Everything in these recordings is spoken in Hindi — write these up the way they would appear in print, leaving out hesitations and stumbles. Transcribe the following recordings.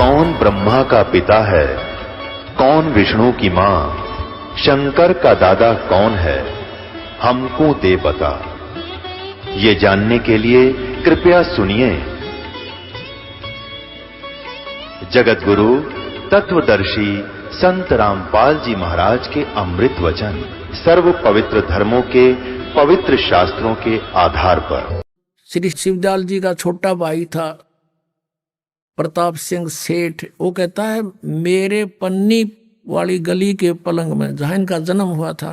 कौन ब्रह्मा का पिता है, कौन विष्णु की मां, शंकर का दादा कौन है, हमको दे बता। ये जानने के लिए कृपया सुनिए। जगत गुरु तत्वदर्शी संत रामपाल जी महाराज के अमृत वचन सर्व पवित्र धर्मों के पवित्र शास्त्रों के आधार पर। श्री शिवदयाल जी का छोटा भाई था प्रताप सिंह सेठ। वो कहता है मेरे पन्नी वाली गली के पलंग में जहां इनका जन्म हुआ था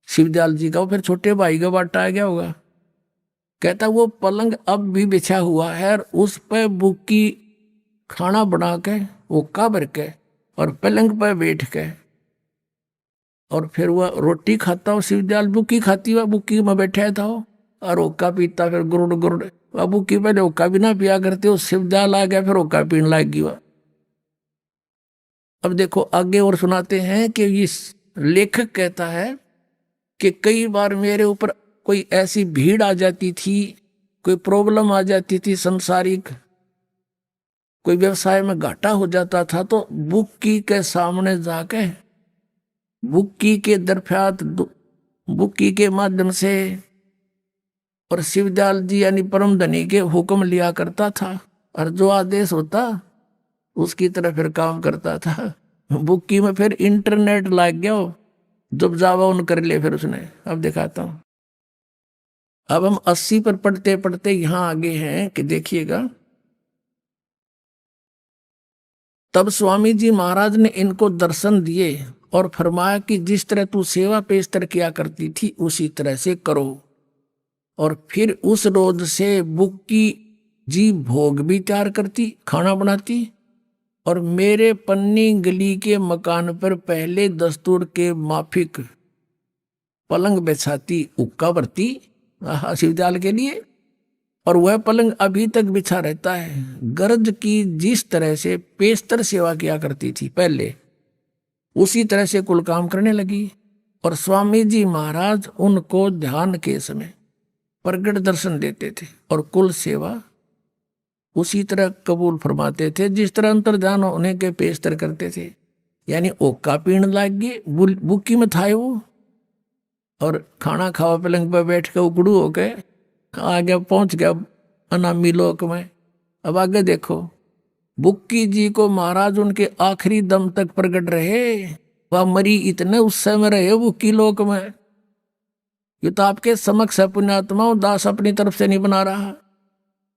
शिवदयाल जी का, वो फिर छोटे भाई का बाटा आ गया होगा। कहता वो पलंग अब भी बिछा हुआ है और उस पे बुक्की खाना बना के वो काबर के और पलंग पे बैठ के और फिर वह रोटी खाता हो। शिवदयाल बुक्की खाती हुआ बुक्की में बैठा था वो और ओका पीता, फिर गुरुड़ गुरुड़। बाबू की पहले ओका भी ना पिया करते हो, शिवदयाल आ गया फिर ओका पीने लग गया। अब देखो आगे और सुनाते हैं कि इस लेखक कहता है कि कई बार मेरे ऊपर कोई ऐसी भीड़ आ जाती थी, कोई प्रॉब्लम आ जाती थी संसारिक, कोई व्यवसाय में घाटा हो जाता था, तो बुक्की के सामने जाके बुक्की के दरफ्यात बुक्की के माध्यम से और शिवदयाल जी यानी परम धनी के हुक्म लिया करता था और जो आदेश होता उसकी तरह फिर काम करता था। बुक्की में फिर इंटरनेट लग गया, जब जावा उन कर लिया फिर उसने। अब दिखाता हूं। अब हम 80 पर पढ़ते पढ़ते यहां आगे हैं कि देखिएगा। तब स्वामी जी महाराज ने इनको दर्शन दिए और फरमाया कि जिस तरह तू सेवा पेशतर किया करती थी उसी तरह से करो। और फिर उस रोज से बुक्की जी भोग भी तैयार करती, खाना बनाती और मेरे पन्नी गली के मकान पर पहले दस्तूर के माफिक पलंग बिछाती, उक्का भरती शिवदयाल के लिए। और वह पलंग अभी तक बिछा रहता है। गरज की जिस तरह से पेशतर सेवा किया करती थी पहले, उसी तरह से कुल काम करने लगी। और स्वामी जी महाराज उनको ध्यान के समय प्रगट दर्शन देते थे और कुल सेवा उसी तरह कबूल फरमाते थे जिस तरह अंतर ध्यान होने के पेशतर करते थे। यानी ओका पीण लाग गए, बुक्की में था वो और खाना खावा पलंग पर बैठ के उकड़ू हो गए, आगे पहुंच गया अनामी लोक में। अब आगे देखो, बुक्की जी को महाराज उनके आखिरी दम तक प्रकट रहे। वह मरी इतने उत्सव में रहे बुक्की लोक में। ये तो आपके समक्ष है पुण्यात्मा, दास अपनी तरफ से नहीं बना रहा।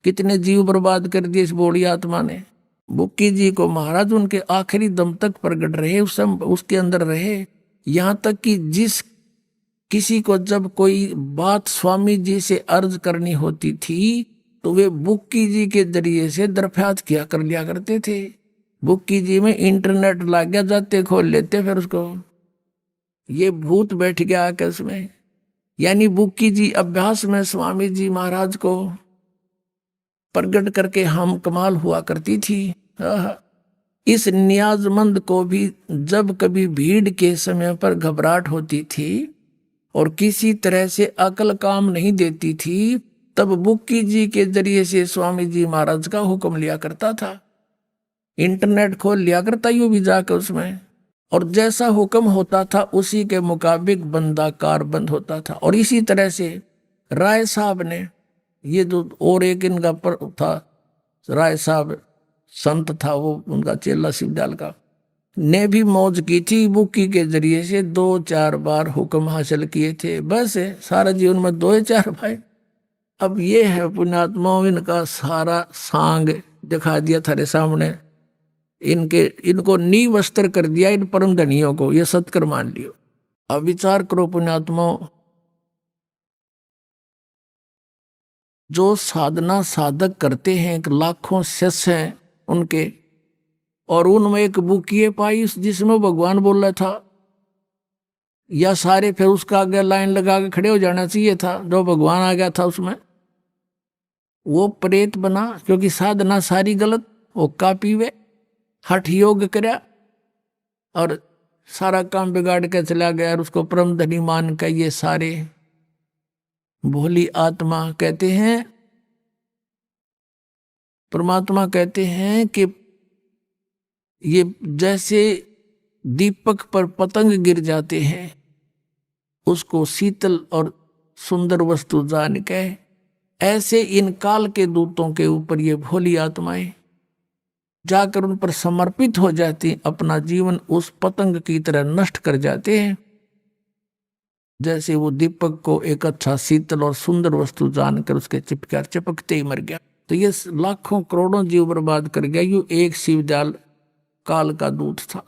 कितने जीव बर्बाद कर दिए इस बोड़ी आत्मा ने। बुक्की जी को महाराज उनके आखिरी दम तक प्रकट रहे, उस समय उसके अंदर रहे। यहां तक कि जिस किसी को जब कोई बात स्वामी जी से अर्ज करनी होती थी तो वे बुक्की जी के जरिए से दरफ्यात किया कर लिया करते थे। बुक्की जी में इंटरनेट लग गया, जाते खोल लेते फिर उसको। ये भूत बैठ गया आकाश में। यानी बुक्की जी अभ्यास में स्वामी जी महाराज को प्रगट करके हम कमाल हुआ करती थी। इस नियाजमंद को भी जब कभी भीड़ के समय पर घबराहट होती थी और किसी तरह से अकल काम नहीं देती थी, तब बुक्की जी के जरिए से स्वामी जी महाराज का हुक्म लिया करता था। इंटरनेट खोल लिया करता यूं भी जाकर उसमें, और जैसा हुक्म होता था उसी के मुताबिक बंदा कारबंद होता था। और इसी तरह से राय साहब ने, ये जो और एक इनका पर था राय साहब संत था, वो उनका चेला शिवदयाल का, ने भी मौज की थी। बुक्की के जरिए से 2-4 बार हुक्म हासिल किए थे। बस सारा जीवन में 2-4 भाई। अब ये है पुण्यात्माओं, इनका सारा सांग दिखा दिया थारे सामने। इनको नींव अस्तर कर दिया इन परम धनियों को, ये सत्कर मान लियो। अब विचार करो पुण्यात्माओं, जो साधना साधक करते हैं, एक लाखों शिष्य हैं उनके, और उनमें एक बुकिए पाई जिसमें भगवान बोल रहा था, या सारे फिर उसका आगे लाइन लगा के खड़े हो जाना चाहिए था। जो भगवान आ गया था उसमें वो प्रेत बना, क्योंकि साधना सारी गलत। वो का पीवे हठ योग करया और सारा काम बिगाड़ के चला गया, और उसको परम धनी मान के ये सारे भोली आत्मा कहते हैं, परमात्मा कहते हैं कि ये जैसे दीपक पर पतंग गिर जाते हैं, उसको शीतल और सुंदर वस्तु जान के, ऐसे इन काल के दूतों के ऊपर ये भोली आत्माएं जाकर उन पर समर्पित हो जाती, अपना जीवन उस पतंग की तरह नष्ट कर जाते हैं। जैसे वो दीपक को एक अच्छा शीतल और सुंदर वस्तु जानकर उसके चिपकते ही मर गया। तो ये लाखों करोड़ों जीव बर्बाद कर गया। यू एक शिवदयाल काल का दूत था।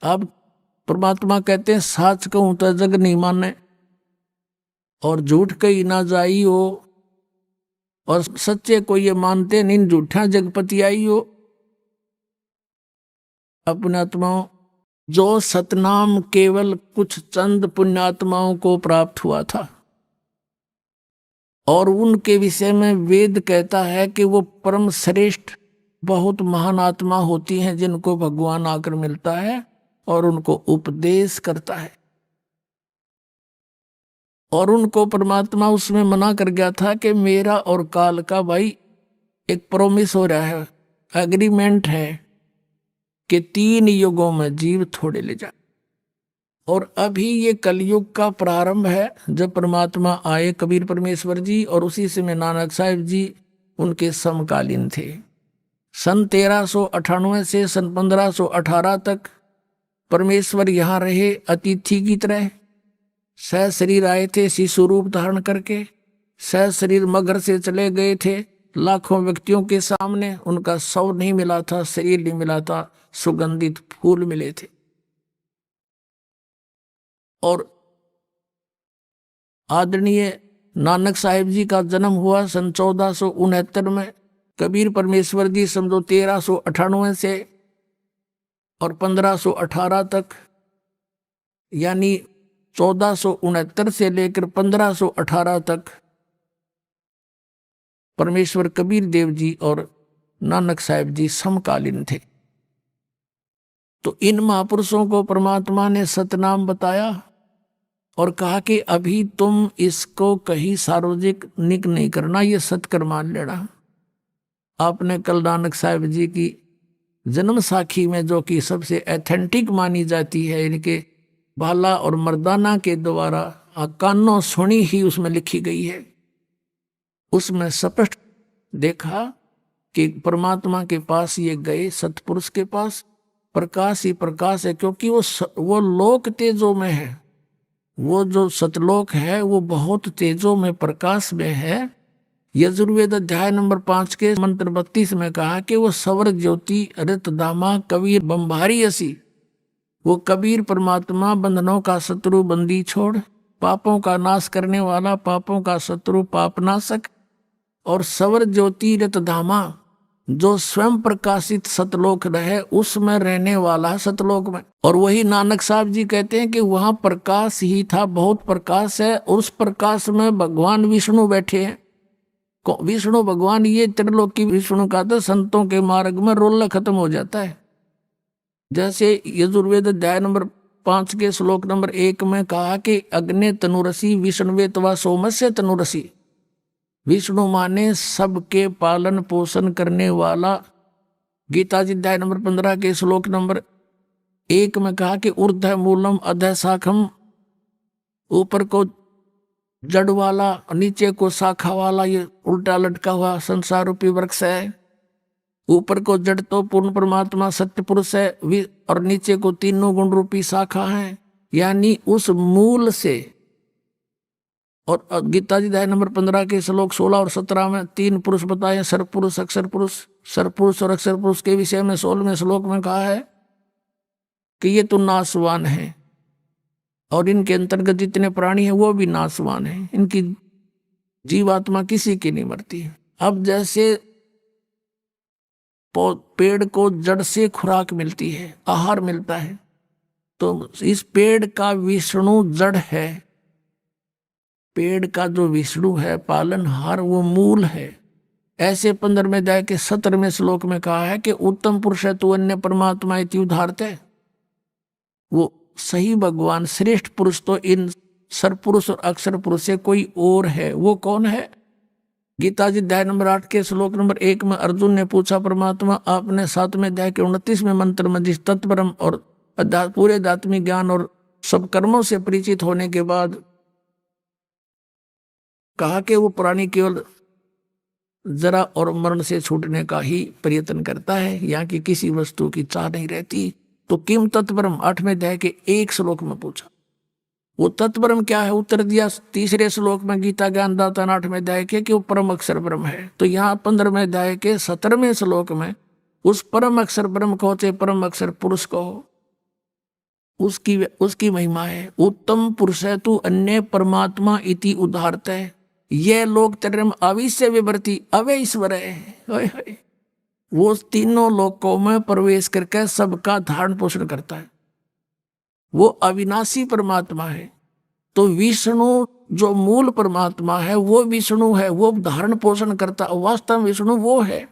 अब परमात्मा कहते हैं साच कहूं तो जग नहीं माने और झूठ कही ना जाई हो, और सच्चे को ये मानते नहीं, झूठा जगपति आई हो। अपने आत्माओं, जो सतनाम केवल कुछ चंद पुण्यात्माओं को प्राप्त हुआ था, और उनके विषय में वेद कहता है कि वो परम श्रेष्ठ बहुत महान आत्मा होती हैं, जिनको भगवान आकर मिलता है और उनको उपदेश करता है। और उनको परमात्मा उसमें मना कर गया था कि मेरा और काल का भाई एक प्रोमिस हो रहा है, एग्रीमेंट है कि 3 युगों में जीव थोड़े ले जा। और अभी ये कलयुग का प्रारंभ है, जब परमात्मा आए कबीर परमेश्वर जी, और उसी समय नानक साहिब जी उनके समकालीन थे। सन 1398 से सन 1518 तक परमेश्वर यहाँ रहे अतिथि की तरह। सह शरीर आए थे शिशु रूप धारण करके, सह शरीर मगर से चले गए थे लाखों व्यक्तियों के सामने। उनका शव नहीं मिला था, शरीर नहीं मिला था, सुगंधित फूल मिले थे। और आदरणीय नानक साहिब जी का जन्म हुआ सन 1469 में। कबीर परमेश्वर जी समझो 1398 से और 1518 तक, यानी 1469 से लेकर 1518 तक परमेश्वर कबीर देव जी और नानक साहिब जी समकालीन थे। तो इन महापुरुषों को परमात्मा ने सतनाम बताया और कहा कि अभी तुम इसको कहीं सार्वजनिक नहीं करना, ये सत्कर मान लेना। आपने कल नानक साहिब जी की जन्म साखी में, जो कि सबसे एथेंटिक मानी जाती है, इनके बाला और मर्दाना के द्वारा कानों सुनी ही उसमें लिखी गई है, उसमें स्पष्ट देखा कि परमात्मा के पास ये गए, सतपुरुष के पास। प्रकाश ही प्रकाश है, क्योंकि वो लोक तेजों में है। वो जो सतलोक है वो बहुत तेजों में, प्रकाश में है। यजुर्वेद अध्याय नंबर 5 के मंत्र 32 में कहा कि वो सवर ज्योति रत धामा कबीर बंभारी असी। वो कबीर परमात्मा बंधनों का शत्रु बंदी छोड़, पापों का नाश करने वाला, पापों का शत्रु पापनाशक, और सवर ज्योति रत धामा, जो स्वयं प्रकाशित सतलोक रहे, उसमें रहने वाला सतलोक में। और वही नानक साहब जी कहते हैं कि वहां प्रकाश ही था, बहुत प्रकाश है। उस प्रकाश में भगवान विष्णु बैठे हैं। विष्णु भगवान, ये त्रिलोकी विष्णु का तो संतों के मार्ग में रोल खत्म हो जाता है। जैसे यजुर्वेद अध्याय नंबर 5 के श्लोक नंबर 1 में कहा कि अग्नि तनुरसी विष्णुवे तवा सोमस्य तनुरसी। विष्णु माने सबके पालन पोषण करने वाला। गीता जी अध्याय नंबर 15 के श्लोक नंबर 1 में कहा कि ऊर्ध्व मूलम अधः शाखम, ऊपर को जड़ वाला, नीचे को शाखा वाला, ये उल्टा लटका हुआ संसार रूपी वृक्ष है। ऊपर को जड़ तो पूर्ण परमात्मा सत्य पुरुष है, और नीचे को तीनों गुण रूपी शाखा है, यानी उस मूल से। और गीता जी अध्याय नंबर 15 के श्लोक 16 और 17 में 3 पुरुष बताए, सर्वपुरुष, अक्षर पुरुष। सर्वपुरुष और अक्षर पुरुष के विषय में 16वें श्लोक में कहा है कि ये तो नाशवान है, और इनके अंतर्गत जितने प्राणी हैं वो भी नाशवान हैं। इनकी जीवात्मा किसी की नहीं मरती। अब जैसे पेड़ को जड़ से खुराक मिलती है, आहार मिलता है, तो इस पेड़ का विष्णु जड़ है। पेड़ का जो विष्णु है पालनहार, वो मूल है। ऐसे 15वें अध्याय के 17वें श्लोक में कहा है कि उत्तम पुरुष है तो अन्य परमात्मा इति उदाहरते। वो सही भगवान, श्रेष्ठ पुरुष तो इन सर्वपुरुष और अक्षर पुरुष से कोई और है। वो कौन है? गीता जी अध्याय नंबर 8 के श्लोक नंबर 1 में अर्जुन ने पूछा, परमात्मा आपने 7वें अध्याय के 29वें मंत्र में जिस तत्परम और पूरे आध्यात्मिक ज्ञान और सब कर्मों से परिचित होने के बाद कहा कि वो प्राणी केवल जरा और मरण से छूटने का ही प्रयत्न करता है, यहाँ की किसी वस्तु की चाह नहीं रहती। तो किम तत्परम 8वें अध्याय के 1 श्लोक में पूछा, वो तत्परम क्या है? उत्तर दिया 3रे श्लोक में गीता ज्ञानदाता 8वें अध्याय के कि वो परम अक्षर ब्रह्म है। तो यहाँ 15वें अध्याय के 17वें श्लोक में उस परम अक्षर ब्रह्म को, चाहे परम अक्षर पुरुष को, उसकी महिमा है। उत्तम पुरुष है तू अन्य परमात्मा इति उदाहरत है, यह लोक तरम अविश्य विवर्ती अवे ईश्वर है। वो तीनों लोकों में प्रवेश करके सबका धारण पोषण करता है, वो अविनाशी परमात्मा है। तो विष्णु जो मूल परमात्मा है वो विष्णु है, वो धारण पोषण करता, वास्तव विष्णु वो है।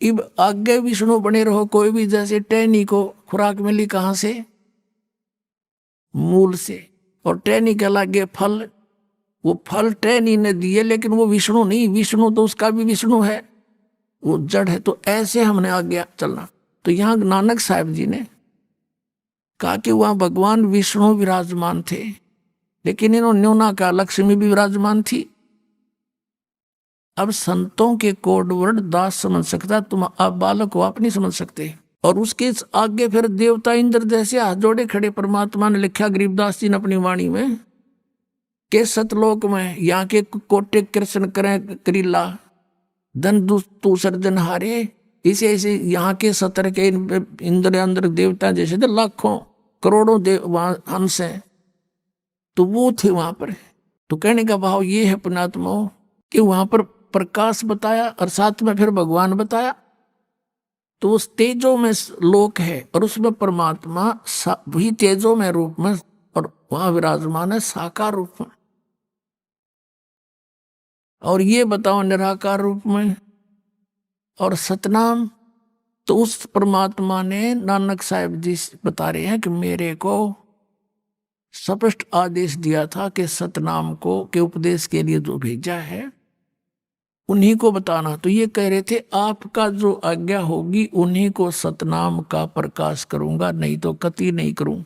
इब आगे विष्णु बने रहो कोई भी, जैसे टहनी को खुराक मिली कहां से? मूल से, और टहनी के लागे फल, वो फल टहनी ने दिए, लेकिन वो विष्णु नहीं, विष्णु तो उसका भी विष्णु है, वो जड़ है। तो ऐसे हमने आगे चलना। तो यहाँ नानक साहब जी ने कहा कि वहां भगवान विष्णु विराजमान थे, लेकिन इन्होंने न्यूना का लक्ष्मी भी विराजमान थी। अब संतों के कोड वर्ड दास समझ सकता, तुम आप बालक हो, आप नहीं समझ सकते। और उसके आगे फिर देवता इंद्र जैसे हाथ जोड़े खड़े। परमात्मा ने लिखा गरीबदास जी ने अपनी वाणी में के सतलोक में यहाँ के कोटे कृष्ण करें करीला धन तू सर्जन हारे, इसे ऐसे यहाँ के सतर के इंद्र अंदर देवता जैसे थे, लाखों करोड़ों देव वहां हंस हैं, तो वो थे वहां पर। तो कहने का भाव ये है पुण्यात्मा कि वहां पर प्रकाश बताया और साथ में फिर भगवान बताया। तो उस तेजो में लोक है और उसमें परमात्मा भी तेजो में रूप में, और वहां विराजमान है साकार रूप में। और ये बताओ निराकार रूप में और सतनाम। तो उस परमात्मा ने नानक साहब जी बता रहे हैं कि मेरे को स्पष्ट आदेश दिया था कि सतनाम को के उपदेश के लिए जो भेजा है उन्हीं को बताना। तो ये कह रहे थे आपका जो आज्ञा होगी उन्हीं को सतनाम का प्रकाश करूंगा, नहीं तो कति नहीं करूं।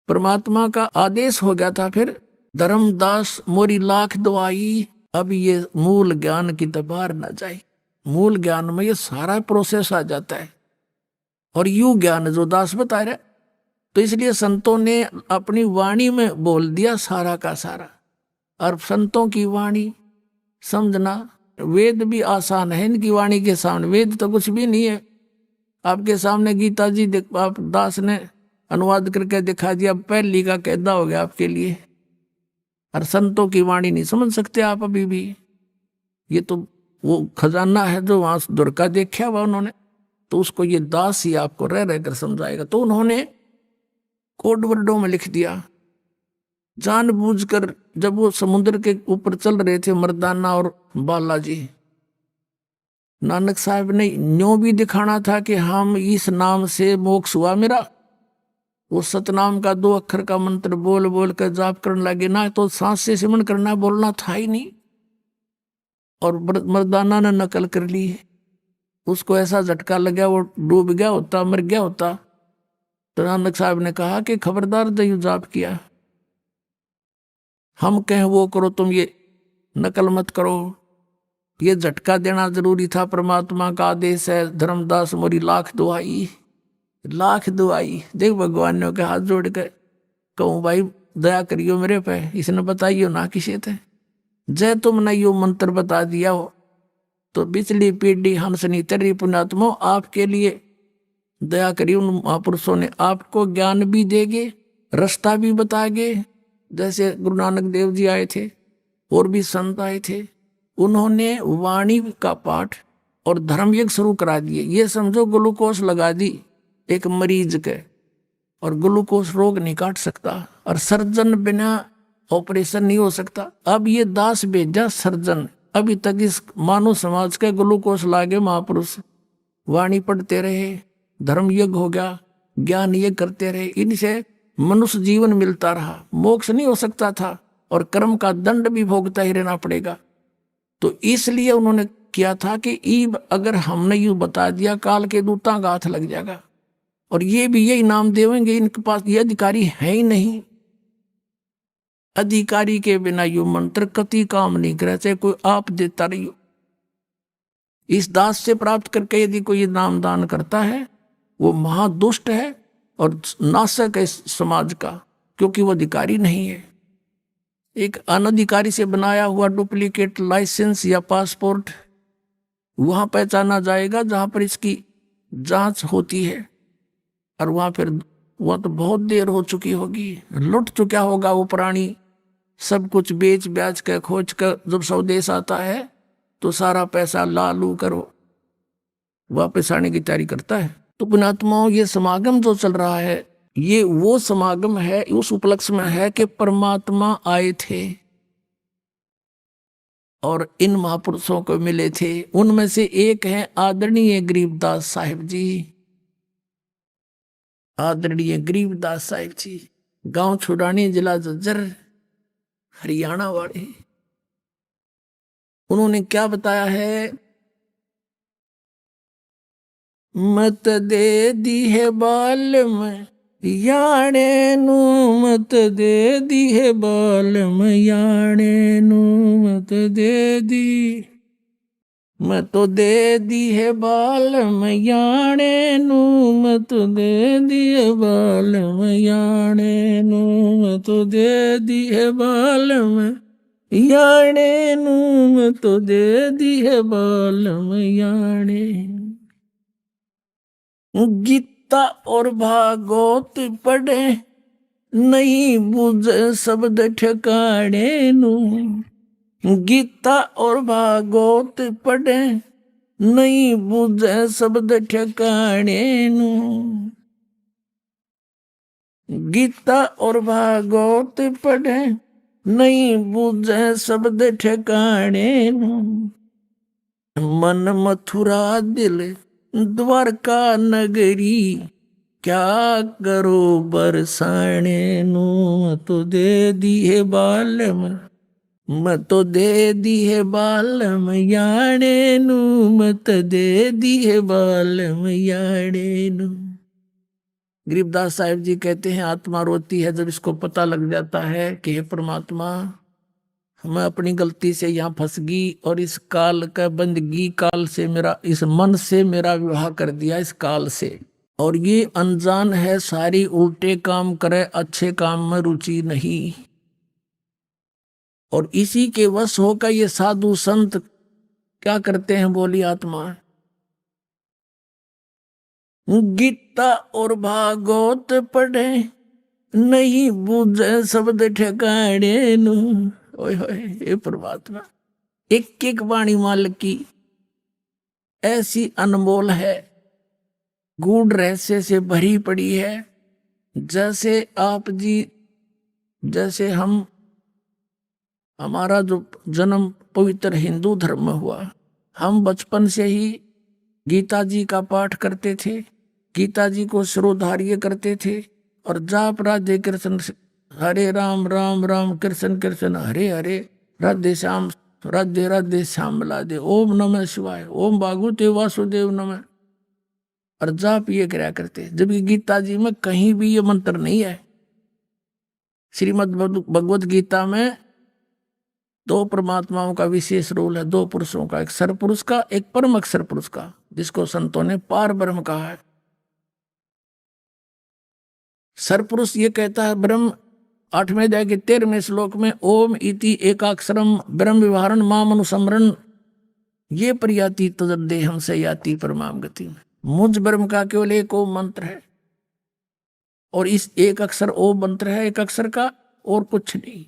परमात्मा का आदेश हो गया था। फिर धर्मदास मोरी लाख दुआई, अब ये मूल ज्ञान की दबार न जाए। मूल ज्ञान में ये सारा प्रोसेस आ जाता है, और यू ज्ञान जो दास बता रहे, तो इसलिए संतों ने अपनी वाणी में बोल दिया सारा का सारा। और संतों की वाणी समझना, वेद भी आसान है इनकी वाणी के सामने, वेद तो कुछ भी नहीं है। आपके सामने गीता जी आप दास ने अनुवाद करके दिखा दिया, पहली का कैदा हो गया आपके लिए। और संतों की वाणी नहीं समझ सकते आप अभी भी। ये तो वो खजाना है जो वहां दुर्गा देखा हुआ उन्होंने, तो उसको ये दास ही आपको रह रहकर समझाएगा। तो उन्होंने कोड वर्डों में लिख दिया जानबूझकर। जब वो समुद्र के ऊपर चल रहे थे मर्दाना और बालाजी, नानक साहब ने न्यों भी दिखाना था कि हम इस नाम से मोक्ष हुआ मेरा। वो सतनाम का 2 अक्षर का मंत्र बोल बोल कर जाप करने लगे ना, तो सांस से सिमरन करना बोलना था ही नहीं। और मर्दाना ने नकल कर ली, उसको ऐसा झटका लगा वो डूब गया होता, मर गया होता। तो नानक साहब ने कहा कि खबरदार दयु जाप किया, हम कहें वो करो, तुम ये नकल मत करो। ये झटका देना जरूरी था, परमात्मा का आदेश है। धर्मदास मोरी लाख दुआई, लाख दुआई। देख भगवान ने के हाथ जोड़ कर कहूँ भाई दया करियो मेरे पे, इसने बताइयो ना किसी थे। जय तुमने यो मंत्र बता दिया हो तो बिचली पीढ़ी हंसनी तेरी पुण्यात्मा आपके लिए दया करिए। उन महापुरुषों ने आपको ज्ञान भी देंगे, रास्ता भी बताएंगे। जैसे गुरु नानक देव जी आए थे और भी संत आए थे, उन्होंने वाणी का पाठ और धर्म यज्ञ शुरू करा दिए। ये समझो ग्लूकोज लगा दी एक मरीज के, और ग्लूकोज रोग नहीं काट सकता, और सर्जन बिना ऑपरेशन नहीं हो सकता। अब ये दास भेजा सर्जन, अभी तक इस मानव समाज के ग्लूकोज लागे महापुरुष वाणी पढ़ते रहे, धर्म यज्ञ हो गया, ज्ञान यज्ञ करते रहे, इनसे मनुष्य जीवन मिलता रहा। मोक्ष नहीं हो सकता था और कर्म का दंड भी भोगता ही रहना पड़ेगा। तो इसलिए उन्होंने किया था कि ईब अगर हमने यूं बता दिया काल के दूता का हाथ लग जाएगा, और ये भी यही नाम देवेंगे, इनके पास ये अधिकारी है ही नहीं। अधिकारी के बिना यू मंत्र कति काम नहीं करे, चाहे कोई आप देता रही हो। इस दास से प्राप्त करके यदि कोई नाम दान करता है वो महादुष्ट है और नाशक है समाज का, क्योंकि वो अधिकारी नहीं है। एक अनधिकारी से बनाया हुआ डुप्लीकेट लाइसेंस या पासपोर्ट वहां पहचाना जाएगा जहां पर इसकी जांच होती है, और वहां फिर वह तो बहुत देर हो चुकी होगी, लुट चुका होगा वो प्राणी, सब कुछ बेच ब्याज कर खोज कर जब स्वदेश आता है तो सारा पैसा लालू करो वापस आने की तैयारी करता है। तो पुण्यात्माओं, ये समागम जो चल रहा है ये वो समागम है, उस उपलक्ष्य में है कि परमात्मा आए थे और इन महापुरुषों को मिले थे। उनमें से एक है आदरणीय गरीबदास साहिब जी। आदरणीय गरीबदास साहिब जी गांव छुड़ानी, जिला झज्जर, हरियाणा वाले। उन्होंने क्या बताया है, मत दे दी है बाल में याणे नू, मत दे दी है बाल में याणे नू, मत दे दी, मैं तो दे दी है बाल में याणे नू, मैं तो दे दी है बाल में याणे नू, मैं तो दे दी है बाल में याणे नू, मैं तो दे दी है बाल में याणे। गीता और भागवत पढ़े नहीं बुझे शब्द ठिकाने नू, गीता और भागवत पढ़े नहीं बुझे शब्द ठिकाने नू, गीता और भागवत पढ़े नहीं बुझे शब्द ठिकाने नू, मन मथुरा दिल द्वारका नगरी क्या करो बरसाने नू, तो दे दी है बाल में, मैं तो दे दी है बाल में याणे नू, मत दे दी है बाल में याणे नू। गरीबदास साहिब जी कहते हैं आत्मा रोती है जब इसको पता लग जाता है कि हे परमात्मा, मैं अपनी गलती से यहाँ फंस गई और इस काल का बंदगी काल से मेरा, इस मन से मेरा विवाह कर दिया इस काल से, और ये अनजान है सारी, उल्टे काम करे अच्छे काम में रुचि नहीं, और इसी के वश होकर ये साधु संत क्या करते हैं, बोली आत्मा, गीता और भागवत पढ़े नहीं बुझे शब्द ठिकाने नू। ओए होए, ये परमात्मा एक एक वाणी मालिक की ऐसी अनमोल है, गूढ़ रहस्य से भरी पड़ी है। जैसे आप जी, जैसे हमारा जो जन्म पवित्र हिंदू धर्म में हुआ, हम बचपन से ही गीता जी का पाठ करते थे, गीता जी को शिरोधार्य करते थे, और जाप राधे कृष्ण हरे राम राम राम कृष्ण कृष्ण हरे हरे, राधे श्याम राधे राधे श्याम राधे, ओम नमः शिवाय, ओम भागवते वासुदेव नमः, और जाप ये कराया करते। जबकि गीता जी में कहीं भी ये मंत्र नहीं है। श्रीमद् भगवत गीता में दो परमात्माओं का विशेष रोल है, दो पुरुषों का, एक सरपुरुष का, एक परम अक्षर पुरुष का, जिसको संतों ने पार ब्रह्म कहा है। सरपुरुष ये कहता है ब्रह्म 8वें अध्याय के 13वें श्लोक में, ओम इति एकाक्षरम ब्रह्म विवहारण माम अनुसमरण ये प्रयाति तदेहम से याति परमाम गति में। मुझ ब्रह्म का केवल एक ओम मंत्र है, और इस एक अक्षर ओम मंत्र है, एक अक्षर का, और कुछ नहीं।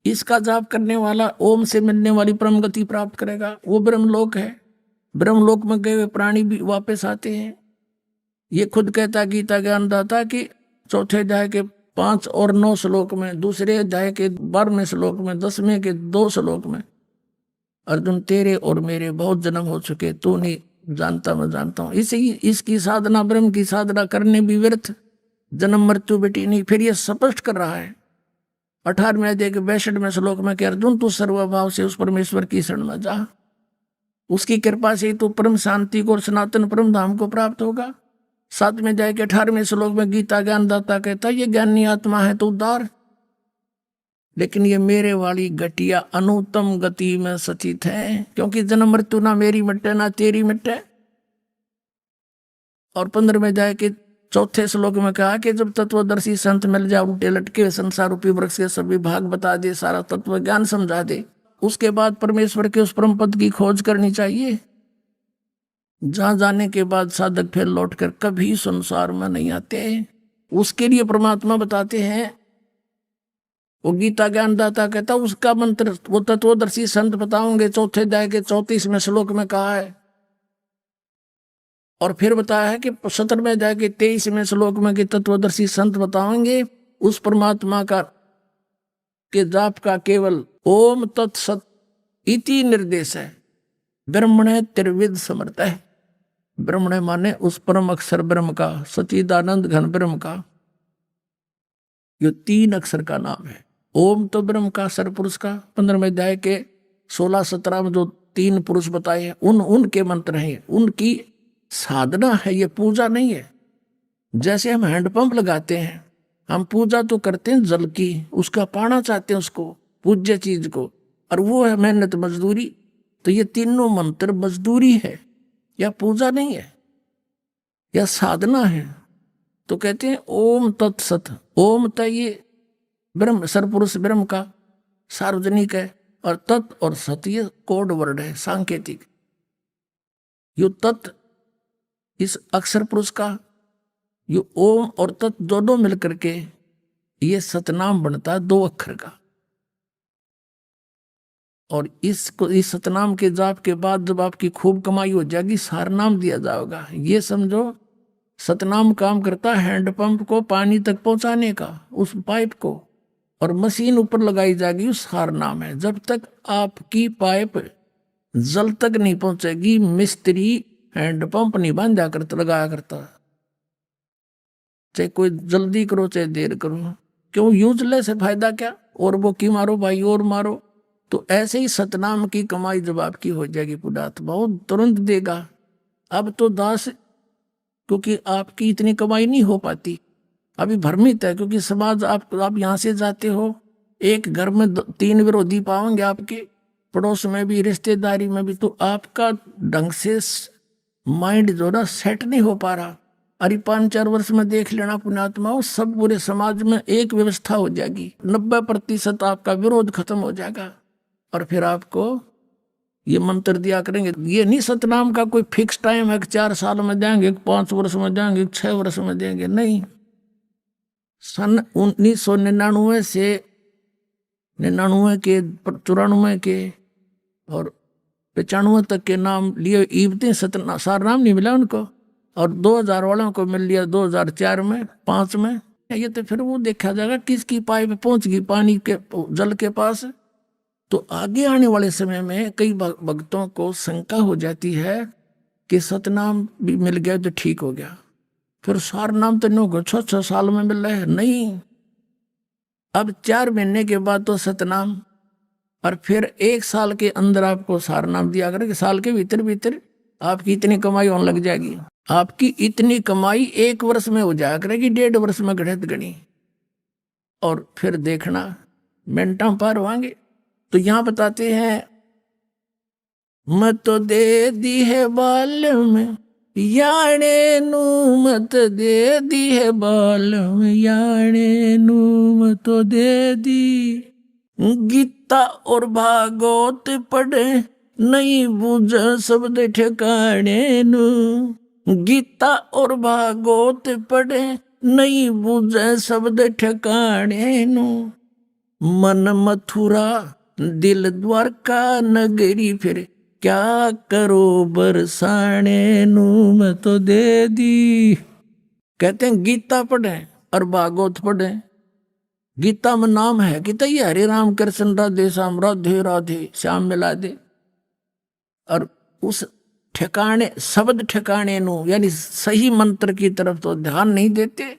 इसका जाप करने वाला ओम से मिलने वाली परम गति प्राप्त करेगा, वो ब्रह्मलोक है। ब्रह्मलोक में गए हुए प्राणी भी वापस आते हैं। ये खुद कहता गीता ज्ञानदाता कि चौथे अध्याय के 5 और 9 श्लोक में, दूसरे अध्याय के 12वें श्लोक में, 10वें के 2 श्लोक में, अर्जुन तेरे और मेरे बहुत जन्म हो चुके, तू नहीं जानता मैं जानता हूं। इसकी साधना, ब्रह्म की साधना करने भी व्यर्थ, जन्म मृत्यु बेटी नहीं। फिर ये स्पष्ट कर रहा है, 18वें अध्याय के 62वें श्लोक में कह अर्जुन तू सर्वभाव से उस परमेश्वर की शरण में जा, उसकी कृपा से ही तो परम शांति को और सनातन परम धाम को प्राप्त होगा। 7वें अध्याय के 18वें श्लोक में गीता ज्ञानदाता कहता है ये ज्ञानी आत्मा है तो उद्धार, लेकिन ये मेरे वाली घटिया अनुत्तम गति में सचित है, क्योंकि जन्म मृत्यु ना मेरी मिटे ना तेरी मिटे। और 15वें अध्याय के 4 श्लोक में कहा कि जब तत्वदर्शी संत मिल जाए, उल्टे लटके संसार रूपी वृक्ष के सभी भाग बता दे, सारा तत्व ज्ञान समझा दे, उसके बाद परमेश्वर के उस परम पद की खोज करनी चाहिए, जहां जाने के बाद साधक फिर लौटकर कभी संसार में नहीं आते। उसके लिए परमात्मा बताते हैं, वो गीता ज्ञानदाता कहता उसका मंत्र वो तत्वदर्शी संत बताओगे। 4 अध्याय के 34वें श्लोक में कहा है। और फिर बताया है कि 17वें अध्याय के 23वें श्लोक में कि तत्वदर्शी संत बताएंगे उस परमात्मा का के जाप का केवल ओम तत्सत इति निर्देश है। ब्रह्मणे त्रिविध समर्थ है। ब्रह्मणे माने उस परम अक्षर ब्रह्म का, सच्चिदानंद घन ब्रह्म का, जो 3 अक्षर का नाम है। ओम तो ब्रह्म का, सरपुरुष का। 15वें अध्याय के 16-17 में जो 3 पुरुष बताए हैं उनके मंत्र हैं, उनकी साधना है, ये पूजा नहीं है। जैसे हम हैंडपंप लगाते हैं, हम पूजा तो करते हैं जल की, उसका पाना चाहते हैं उसको, पूज्य चीज को, और वो है मेहनत मजदूरी। तो ये तीनों मंत्र मजदूरी है या पूजा नहीं है, या साधना है। तो कहते हैं ओम तत्सत। ओम तो ये ब्रह्म, सरपुरुष ब्रह्म का सार्वजनिक है, और तत् और सत ये कोड वर्ड है, सांकेतिक। यो तत् इस अक्षर पुरुष का, यो ओम और तत् दोनों मिलकर के ये सतनाम बनता है, 2 अक्षर का। और इसको इस सतनाम के जाप के बाद जब आपकी खूब कमाई हो जाएगी, सारनाम दिया जाएगा। ये समझो सतनाम काम करता है हैंडपंप को पानी तक पहुंचाने का, उस पाइप को, और मशीन ऊपर लगाई जाएगी, उस सारनाम है। जब तक आपकी पाइप जल तक नहीं पहुंचेगी, मिस्त्री हैंडपंप नहीं बांधा करता, लगाया करता, चाहे कोई जल्दी करो चाहे देर करो। क्यों? यूजलेस है, फायदा क्या? और वो की मारो भाई और मारो। तो ऐसे ही सतनाम की कमाई जब आपकी हो जाएगी, पुण्यात्मा वो तुरंत देगा। अब तो दास, क्योंकि आपकी इतनी कमाई नहीं हो पाती, अभी भ्रमित है, क्योंकि समाज आप यहाँ से जाते हो, एक घर में 3 विरोधी पाओगे, आपके पड़ोस में भी, रिश्तेदारी में भी। तो आपका ढंग से माइंड जो ना सेट नहीं हो पा रहा। अरे 5-4 वर्ष में देख लेना पुण्यात्माओं, सब पूरे समाज में एक व्यवस्था हो जाएगी, 90% आपका विरोध खत्म हो जाएगा। और फिर आपको ये मंत्र दिया करेंगे। ये नहीं सतनाम का कोई फिक्स टाइम है कि 4 साल में देंगे, 5 वर्ष में देंगे, 6 वर्ष में देंगे, नहीं। सन 1999 से 99 के 94 के और 95 तक के नाम लिए इबते सारनाम नहीं मिला उनको, और 2000 वालों को मिल लिया 2004 में 5 में। ये तो फिर वो देखा जाएगा किसकी पाइप पहुंच गई पानी के जल के पास। तो आगे आने वाले समय में कई भक्तों को शंका हो जाती है कि सतनाम भी मिल गया तो ठीक हो गया, फिर सारनाम तो नहीं होगा, 6 साल में मिल रहा है। नहीं, अब 4 महीने के बाद तो सतनाम, और फिर 1 साल के अंदर आपको सारनाम दिया करें कि साल के भीतर भीतर आपकी इतनी कमाई होने लग जाएगी। आपकी इतनी कमाई 1 वर्ष में हो जाया करेगी, 1.5 वर्ष में गणित गणी, और फिर देखना मिनटा पार होंगे। तो यहां बताते हैं, मत दे दी है बाल में याने नू, मत दे दी है बाल में याने नू, मत दे दी। गीता और भागवत पढ़े नहीं बूझ शब्द ठिकाने नू, गीता और भागवत पढ़े नहीं बूझ शब्द ठिकाने नू। मन मथुरा दिल द्वारका नगरी, फिर क्या करो बरसाने नू, मैं तो दे दी। कहते हैं गीता पढ़े और भागवत पढ़े। गीता में नाम है कि ये हरे राम कृष्ण राधे श्याम राधे राधे श्याम मिला दे, और उस ठिकाने शब्द ठिकाने नू यानी सही मंत्र की तरफ तो ध्यान नहीं देते,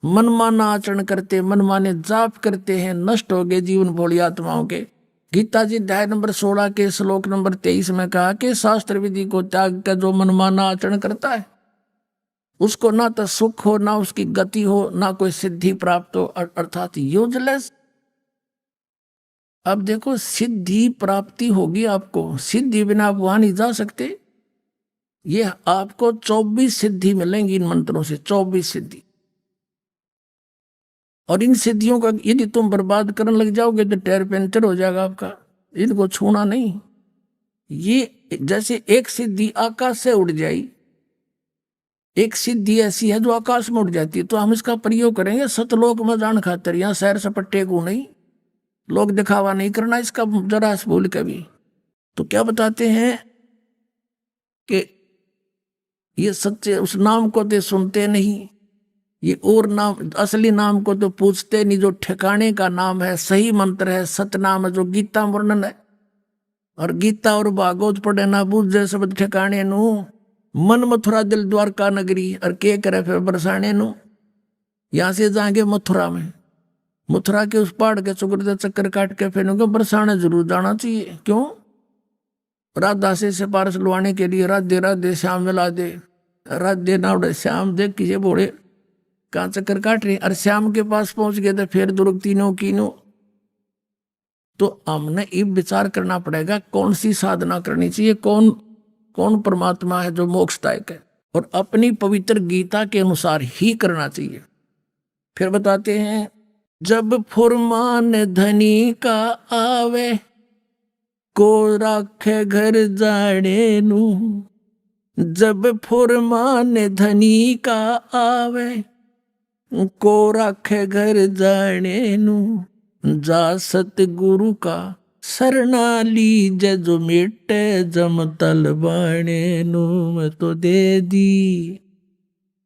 मनमाना आचरण करते, मनमाने जाप करते हैं, नष्ट हो गए जीवन भोली आत्माओं के। गीता जी अध्याय नंबर 16 के श्लोक नंबर 23 में कहा कि शास्त्र विधि को त्याग कर जो मनमाना आचरण करता है उसको ना तो सुख हो, ना उसकी गति हो, ना कोई सिद्धि प्राप्त हो, अर्थात यूजलेस। अब देखो, सिद्धि प्राप्ति होगी आपको, सिद्धि बिना आप वहां नहीं जा सकते। ये आपको 24 सिद्धि मिलेंगी इन मंत्रों से, 24 सिद्धि। और इन सिद्धियों का यदि तुम बर्बाद करने लग जाओगे तो टायर पंचर हो जाएगा आपका। इनको छूना नहीं। ये जैसे एक सिद्धि आकाश से उड़ जाई, एक सिद्धि ऐसी है जो आकाश में उड़ जाती है, तो हम इसका प्रयोग करेंगे सतलोक में जान खातर। यहाँ सैर सपट्टे को नहीं, लोग दिखावा नहीं करना इसका जरा से भूल कभी। तो क्या बताते हैं कि ये सच्चे उस नाम को तो सुनते नहीं, ये और नाम असली नाम को तो पूछते नहीं, जो ठिकाने का नाम है, सही मंत्र है, सतनाम है, जो गीता वर्णन है। और गीता और भागवत पढ़े ना बूझे शब्द ठिकाने नु, मन मथुरा दिल द्वारका नगरी, और के करे फिर बरसाने नु। यहां से जाएंगे मथुरा में, मथुरा के उस पहाड़ के चुकर चक्कर काट के फिर बरसाने जरूर जाना चाहिए। क्यों? राधा से सिफारिश लुआने के लिए, राधे राधे श्याम मिला दे, राधे नावड़े श्याम देख किसे बोले कहाँ चक्कर काट रही। और श्याम के पास पहुंच गए तो फिर दुर्ग तीनों कीनों। तो हमने ये विचार करना पड़ेगा कौन सी साधना करनी चाहिए, कौन कौन परमात्मा है जो मोक्षदायक है, और अपनी पवित्र गीता के अनुसार ही करना चाहिए। फिर बताते हैं, जब फुरमान धनी का आवे, को राखे घर जाने नू। जब फुरमान धनी का आवे, को राखे घर जाने नू। जा सतगुरु का सरना लीजे, जो मिटे जम तल बाणे नू। मैं तो दे दी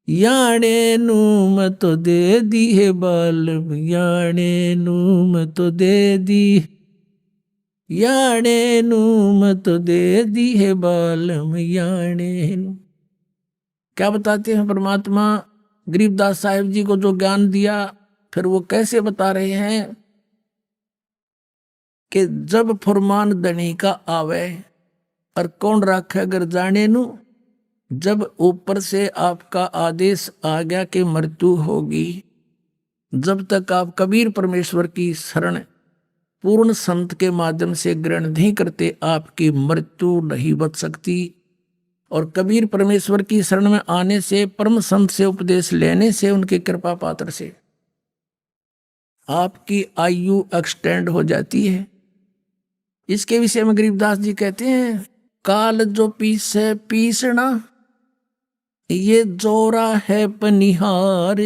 याणे नू, मैं तो दे दी है बाल याणे नू। मैं तो दे दी याणे नू, मैं तो दे दी है बाल याणे नू। क्या बताते हैं परमात्मा? गरीबदास साहिब जी को जो ज्ञान दिया, फिर वो कैसे बता रहे हैं कि जब फुरमान धनी का आवे, और कौन राखे अगर जाने नू। जब ऊपर से आपका आदेश आ गया कि मृत्यु होगी, जब तक आप कबीर परमेश्वर की शरण पूर्ण संत के माध्यम से ग्रहण नहीं करते, आपकी मृत्यु नहीं बच सकती। और कबीर परमेश्वर की शरण में आने से, परम संत से उपदेश लेने से, उनके कृपा पात्र से आपकी आयु एक्सटेंड हो जाती है। इसके विषय में गरीबदास जी कहते हैं, काल जो पीसे पीसना, ये जोरा है पनिहार।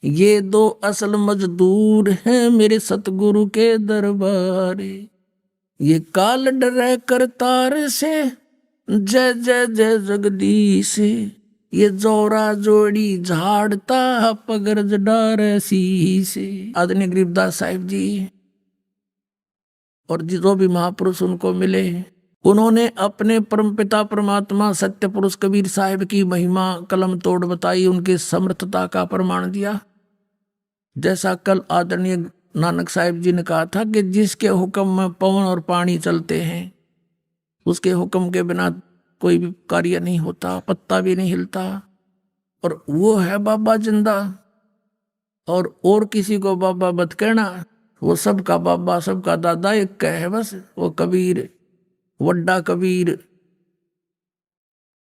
ये दो असल मजदूर हैं मेरे सतगुरु के दरबार। ये काल डरे करतार से, जय जय जय जगदीश। ये जोरा जोड़ी झाड़ता, पगरज डार शीश। आदरणीय गरीबदास साहिब जी और जो भी महापुरुष उनको मिले, उन्होंने अपने परमपिता परमात्मा सत्य पुरुष कबीर साहिब की महिमा कलम तोड़ बताई, उनकी समर्थता का प्रमाण दिया। जैसा कल आदरणीय नानक साहिब जी ने कहा था कि जिसके हुक्म में पवन और पानी चलते हैं, उसके हुक्म के बिना कोई भी कार्य नहीं होता, पत्ता भी नहीं हिलता। और वो है बाबा जिंदा, और किसी को बाबा मत कहना। वो सबका बाबा, सबका दादा एक है बस, वो कबीर, वड्डा कबीर,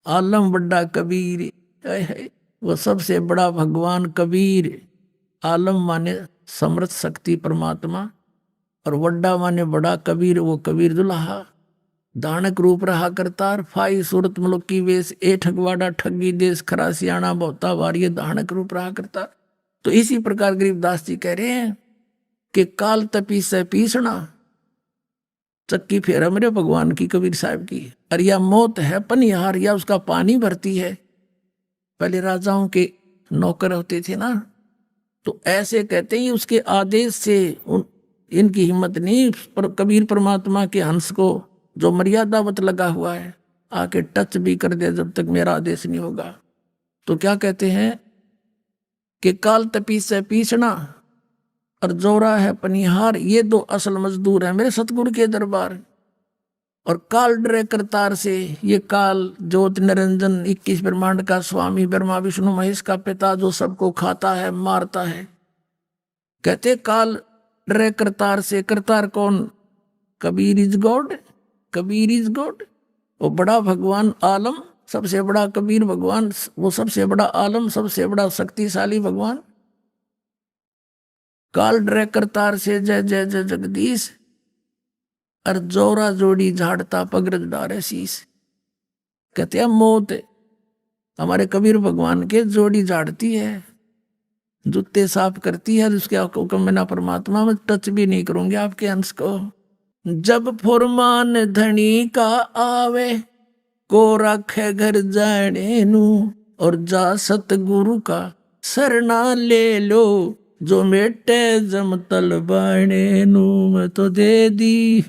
आलम वड्डा कबीर। वो सबसे बड़ा भगवान कबीर। आलम माने समर्थ शक्ति परमात्मा, और वड्डा माने बड़ा कबीर, वो कबीर दुल्हा। दानक रूप रहा करतार, फाई सूरत मुल्क की वेश, ए ठगवाड़ा ठगी देश, खरा सियाणा बहुता वारिय, दानक रूप रहा करतार। तो इसी प्रकार गरीबदास जी कह रहे हैं कि काल तपी से पीसना, चक्की फेरा मेरे भगवान की, कबीर साहब की। और या मौत है पनिहार, या उसका पानी भरती है। पहले राजाओं के नौकर होते थे ना, तो ऐसे कहते हैं उसके आदेश से इनकी हिम्मत नहीं, पर कबीर परमात्मा के हंस को जो मर्यादावत लगा हुआ है, आके टच भी कर दे जब तक मेरा आदेश नहीं होगा। तो क्या कहते हैं कि काल तपी से पीछना और जोरा है पनिहार, ये दो असल मजदूर है मेरे सतगुरु के दरबार। और काल डरे करतार से, ये काल ज्योत निरंजन 21 ब्रह्मांड का स्वामी ब्रह्मा विष्णु महेश का पिता जो सबको खाता है मारता है। कहते काल डरे करतार से, करतार कौन? Kabir is God, Kabir is God. वो बड़ा भगवान आलम, सबसे बड़ा कबीर भगवान, वो सबसे बड़ा आलम, सबसे बड़ा शक्तिशाली भगवान। काल डरे करतार से जय जय जय जगदीश, और जोरा जोड़ी झाड़ता पगरज डारे शीस। कहते हैं मौत हमारे कबीर भगवान के जोड़ी झाड़ती है, जूते साफ करती है, उसके हुक्म बिना परमात्मा में टच भी नहीं करूंगे आपके अंश को। जब फुरमान धनी का आवे, को रखे घर जाने नू, और जा सतगुरु का सरना ले लो, जो मेटे जम तलबाने नू। मैं तो दे दी,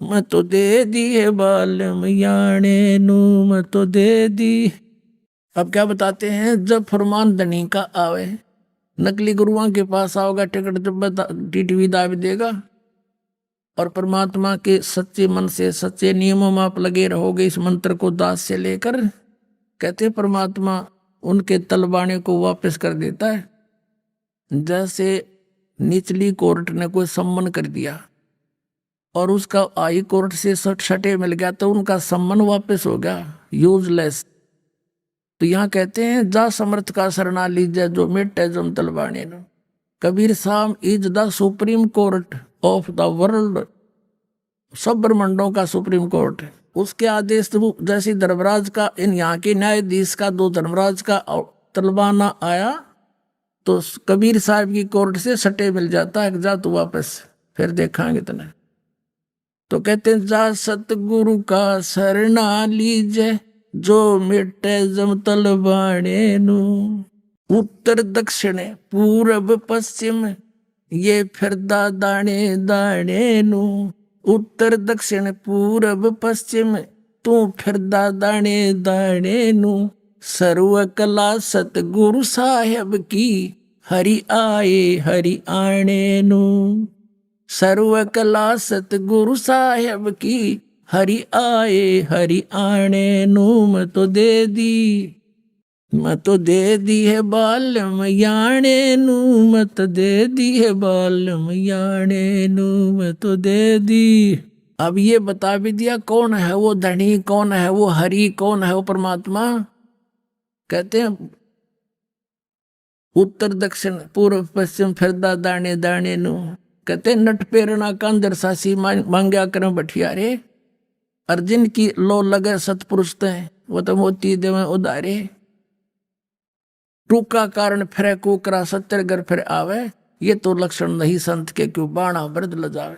मैं तो दे दी है बाल मियाणे नू, मैं तो दे दी। अब क्या बताते हैं? जब फरमान धनी का आवे, नकली गुरुओं के पास आओगा, टिकट जब टीटीवी दाब देगा, और परमात्मा के सच्चे मन से सच्चे नियमों में आप लगे रहोगे इस मंत्र को दास से लेकर, कहते परमात्मा उनके तलबाने को वापस कर देता है। जैसे निचली कोर्ट ने कोई सम्मन कर दिया और उसका हाई कोर्ट से सटे मिल गया तो उनका सम्मन वापस हो गया, यूजलेस। तो यहाँ कहते हैं जा समर्थ का शरणा लीजिए, जो मिटे जम तलबाने नो। कबीर साहब is the supreme court of the world, सब ब्रह्मांडों का सुप्रीम कोर्ट है। उसके आदेश तो जैसे धर्मराज का, इन यहाँ के न्यायाधीश का दो धर्मराज का तलबाना आया तो कबीर साहब की कोर्ट से सटे मिल जाता है, जा तो वापस फिर देखांगे तने। तो कहते हैं जा सतगुरु का शरणा लीजिए, जो मिटे जम तलबाने नु। उत्तर दक्षिण पूरब पश्चिम, ये फिरदा दाने दाने नु। उत्तर दक्षिण पूरब पश्चिम, तू फिरदा दाने दाने नु। सर्व कला सतगुरु साहेब की, हरि आए हरि आने नु। सर्व कला सतगुरु साहेब की, हरि आए हरि आने नु। मैं तो दे दी, मैं तो दे दी है बाल मयाने नु। मैं तो दे दी है बाल मयाने नु, मैं तो दे दी। अब ये बता भी दिया कौन है वो धनी, कौन है वो हरि, कौन है वो परमात्मा। कहते हैं उत्तर दक्षिण पूर्व पश्चिम फिरदा दाने दाने नु। कहते नट पेरना कांदर सासी मांग्या करम बठियारे, अर्जुन की लो लगे सतपुरुष तय, वो तो मोती देवे उदारे। टूका कारण फिरे कुकरा, सत्तर घर फिर आवे, ये तो लक्षण नहीं संत के, क्यों बाणा वृद्ध लजावे।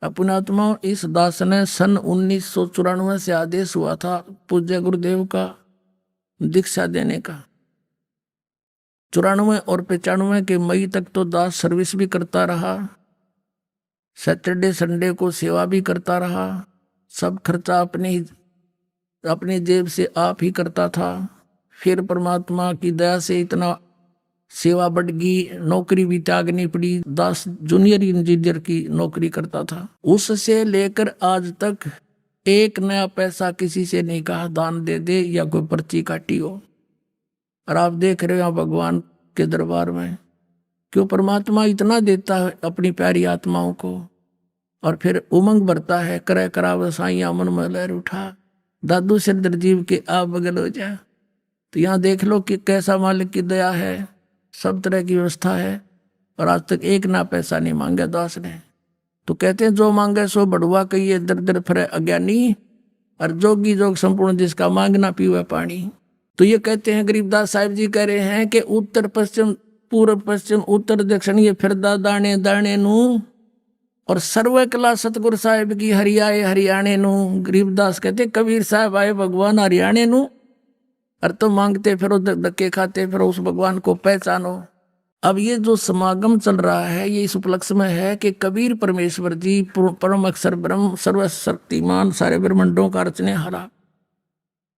अपनात्मा इस दास ने सन 1994 से आदेश हुआ था पूज्य गुरुदेव का दीक्षा देने का। 94 और 95 के मई तक तो दास सर्विस भी करता रहा, सैटरडे संडे को सेवा भी करता रहा, सब खर्चा अपनी जेब से आप ही करता था। फिर परमात्मा की दया से इतना सेवा बढ़ गई, नौकरी भी त्यागनी पड़ी। दास जूनियर इंजीनियर की नौकरी करता था। उससे लेकर आज तक एक नया पैसा किसी से नहीं कहा दान दे दे या कोई पर्ची काटी हो। और आप देख रहे हो भगवान के दरबार में क्यों परमात्मा इतना देता है अपनी प्यारी आत्माओं को, और फिर उमंग भरता है, करे कराव साइया मन में लहर उठा, दादू सिरदर जीव के आ बगल हो जा। तो यहाँ देख लो कि कैसा मालिक की दया है, सब तरह की व्यवस्था है, और आज तक एक ना पैसा नहीं मांगा दास ने। तो कहते हैं जो मांगे सो बढ़ुआ कहिए, दर दर फिरे अज्ञानी, और जोगी जोग संपूर्ण जिसका मांगना पीवे पानी। तो ये कहते हैं गरीबदास साहिब जी कह रहे हैं कि उत्तर पश्चिम पूर्व पश्चिम उत्तर दक्षिण ये फिरदा दाने दाने नू, और सर्व कला सतगुरु साहिब की हरियाए हरियाणे नू। गरीबदास कहते कबीर साहब आए भगवान हरियाणे नू, और तो मांगते फिरो धक्के खाते फिरो उस भगवान को पहचानो। अब ये जो समागम चल रहा है ये इस उपलक्ष्य में है कि कबीर परमेश्वर जी परम अक्षर ब्रह्म सर्वशक्तिमान सारे ब्रह्मंडों का रचने हारा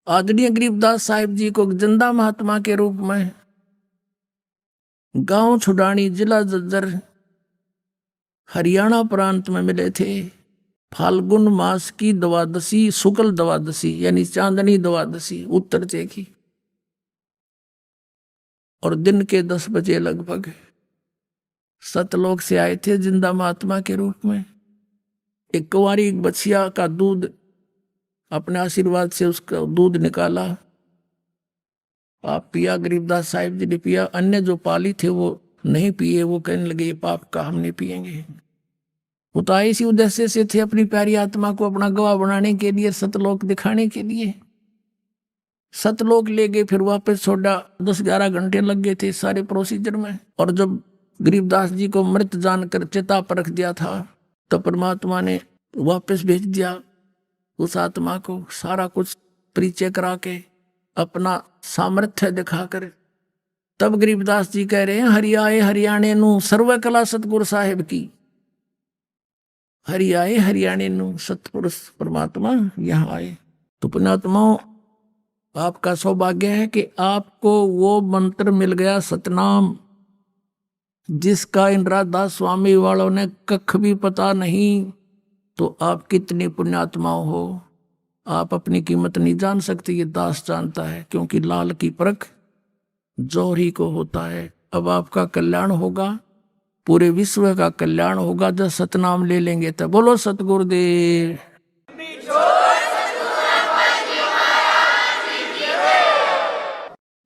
आदरणीय गरीबदास साहिब जी को जिंदा महात्मा के रूप में गांव छुडानी, जिला जज्जर, हरियाणा प्रांत में मिले थे। फाल्गुन मास की द्वादशी, शुक्ल द्वादशी यानी चांदनी द्वादशी उत्तर की, और दिन के 10 बजे लगभग सतलोक से आए थे जिंदा महात्मा के रूप में। एक कुंवारी एक बछिया का दूध अपने आशीर्वाद से उसका दूध निकाला, आप पिया, गरीबदास साहिब जी ने पिया। अन्य जो पाली थे वो नहीं पिए, वो कहने लगे ये पाप का, हम नहीं पिएंगे। वो तो इसी उद्देश्य से थे अपनी प्यारी आत्मा को अपना गवाह बनाने के लिए, सतलोक दिखाने के लिए। सतलोक ले गए, फिर वापस छोड़ा। 10-11 घंटे लग गए थे सारे प्रोसीजर में। और जब गरीबदास जी को मृत जानकर चिता पर रख दिया था, तो परमात्मा ने वापस भेज दिया उस आत्मा को, सारा कुछ परिचय करा के, अपना सामर्थ्य दिखाकर। तब गरीबदास जी कह रहे हैं, हरियाए हरियाणे नू सर्व कला सतगुरु साहिब की। हरियाए हरियाणे नू, सतपुरुष परमात्मा यहाँ आए। तो पुण्यात्माओं, आपका सौभाग्य है कि आपको वो मंत्र मिल गया, सतनाम, जिसका इन राधादास स्वामी वालों ने कख भी पता नहीं। तो आप कितने पुण्यात्माओं हो, आप अपनी कीमत नहीं जान सकते, ये दास जानता है, क्योंकि लाल की परख जौहरी को होता है। अब आपका कल्याण होगा, पूरे विश्व का कल्याण होगा जब सतनाम ले लेंगे। तब बोलो सतगुरुदेव।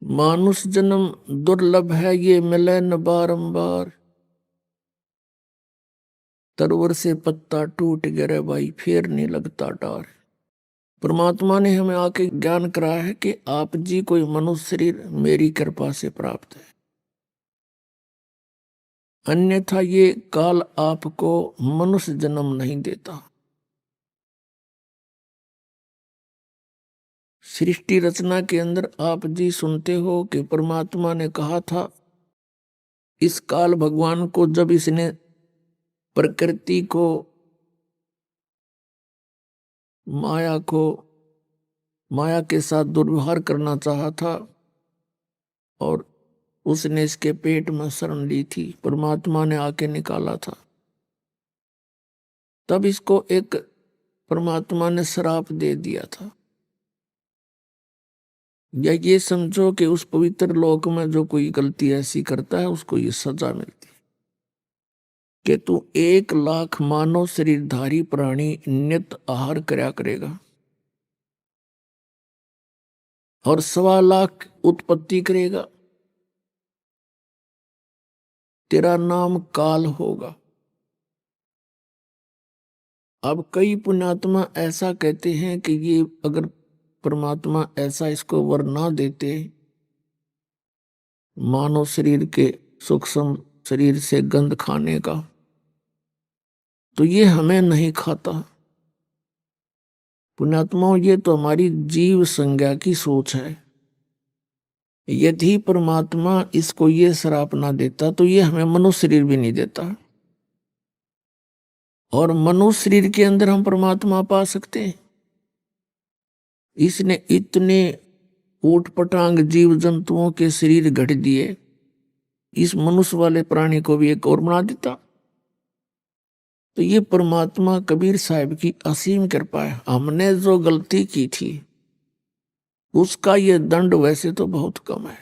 मानुष जन्म दुर्लभ है, ये मिले न बारंबार। तरवर से पत्ता टूट गिरे भाई, फिर नहीं लगता डार। परमात्मा ने हमें आके ज्ञान कराया है कि आप जी कोई मनुष्य शरीर मेरी कृपा से प्राप्त है, अन्यथा ये काल आपको मनुष्य जन्म नहीं देता। सृष्टि रचना के अंदर आप जी सुनते हो कि परमात्मा ने कहा था, इस काल भगवान को जब इसने प्रकृति को, माया के साथ दुर्व्यवहार करना चाहा था और उसने इसके पेट में शरण ली थी, परमात्मा ने आके निकाला था। तब इसको एक परमात्मा ने श्राप दे दिया था, या ये समझो कि उस पवित्र लोक में जो कोई गलती ऐसी करता है उसको ये सजा मिलती है कि तू 1 लाख मानव शरीरधारी प्राणी नित्य आहार करया करेगा और 1.25 लाख उत्पत्ति करेगा, तेरा नाम काल होगा। अब कई पुण्यात्मा ऐसा कहते हैं कि ये अगर परमात्मा ऐसा इसको वर ना देते, मानव शरीर के सूक्ष्म शरीर से गंध खाने का, तो ये हमें नहीं खाता। पुण्यात्माओं, ये तो हमारी जीव संज्ञा की सोच है। यदि परमात्मा इसको ये श्राप ना देता तो ये हमें मनुष्य शरीर भी नहीं देता, और मनुष्य शरीर के अंदर हम परमात्मा पा सकते हैं। इसने इतने ऊट पटांग जीव जंतुओं के शरीर गढ़ दिए, इस मनुष्य वाले प्राणी को भी एक और बना देता। तो ये परमात्मा कबीर साहब की असीम कृपा है। हमने जो गलती की थी उसका ये दंड वैसे तो बहुत कम है,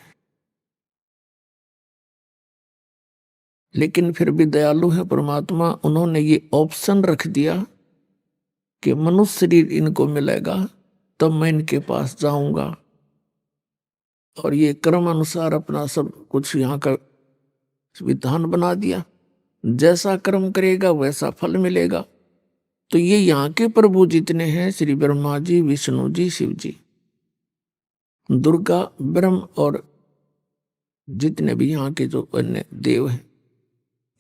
लेकिन फिर भी दयालु है परमात्मा। उन्होंने ये ऑप्शन रख दिया कि मनुष्य शरीर इनको मिलेगा तब मैं इनके पास जाऊंगा, और ये क्रम अनुसार अपना सब कुछ यहाँ का विधान बना दिया। जैसा कर्म करेगा वैसा फल मिलेगा। तो ये यहाँ के प्रभु जितने हैं, श्री ब्रह्मा जी, विष्णु जी, शिव जी, दुर्गा, ब्रह्म और जितने भी यहाँ के जो अन्य देव हैं,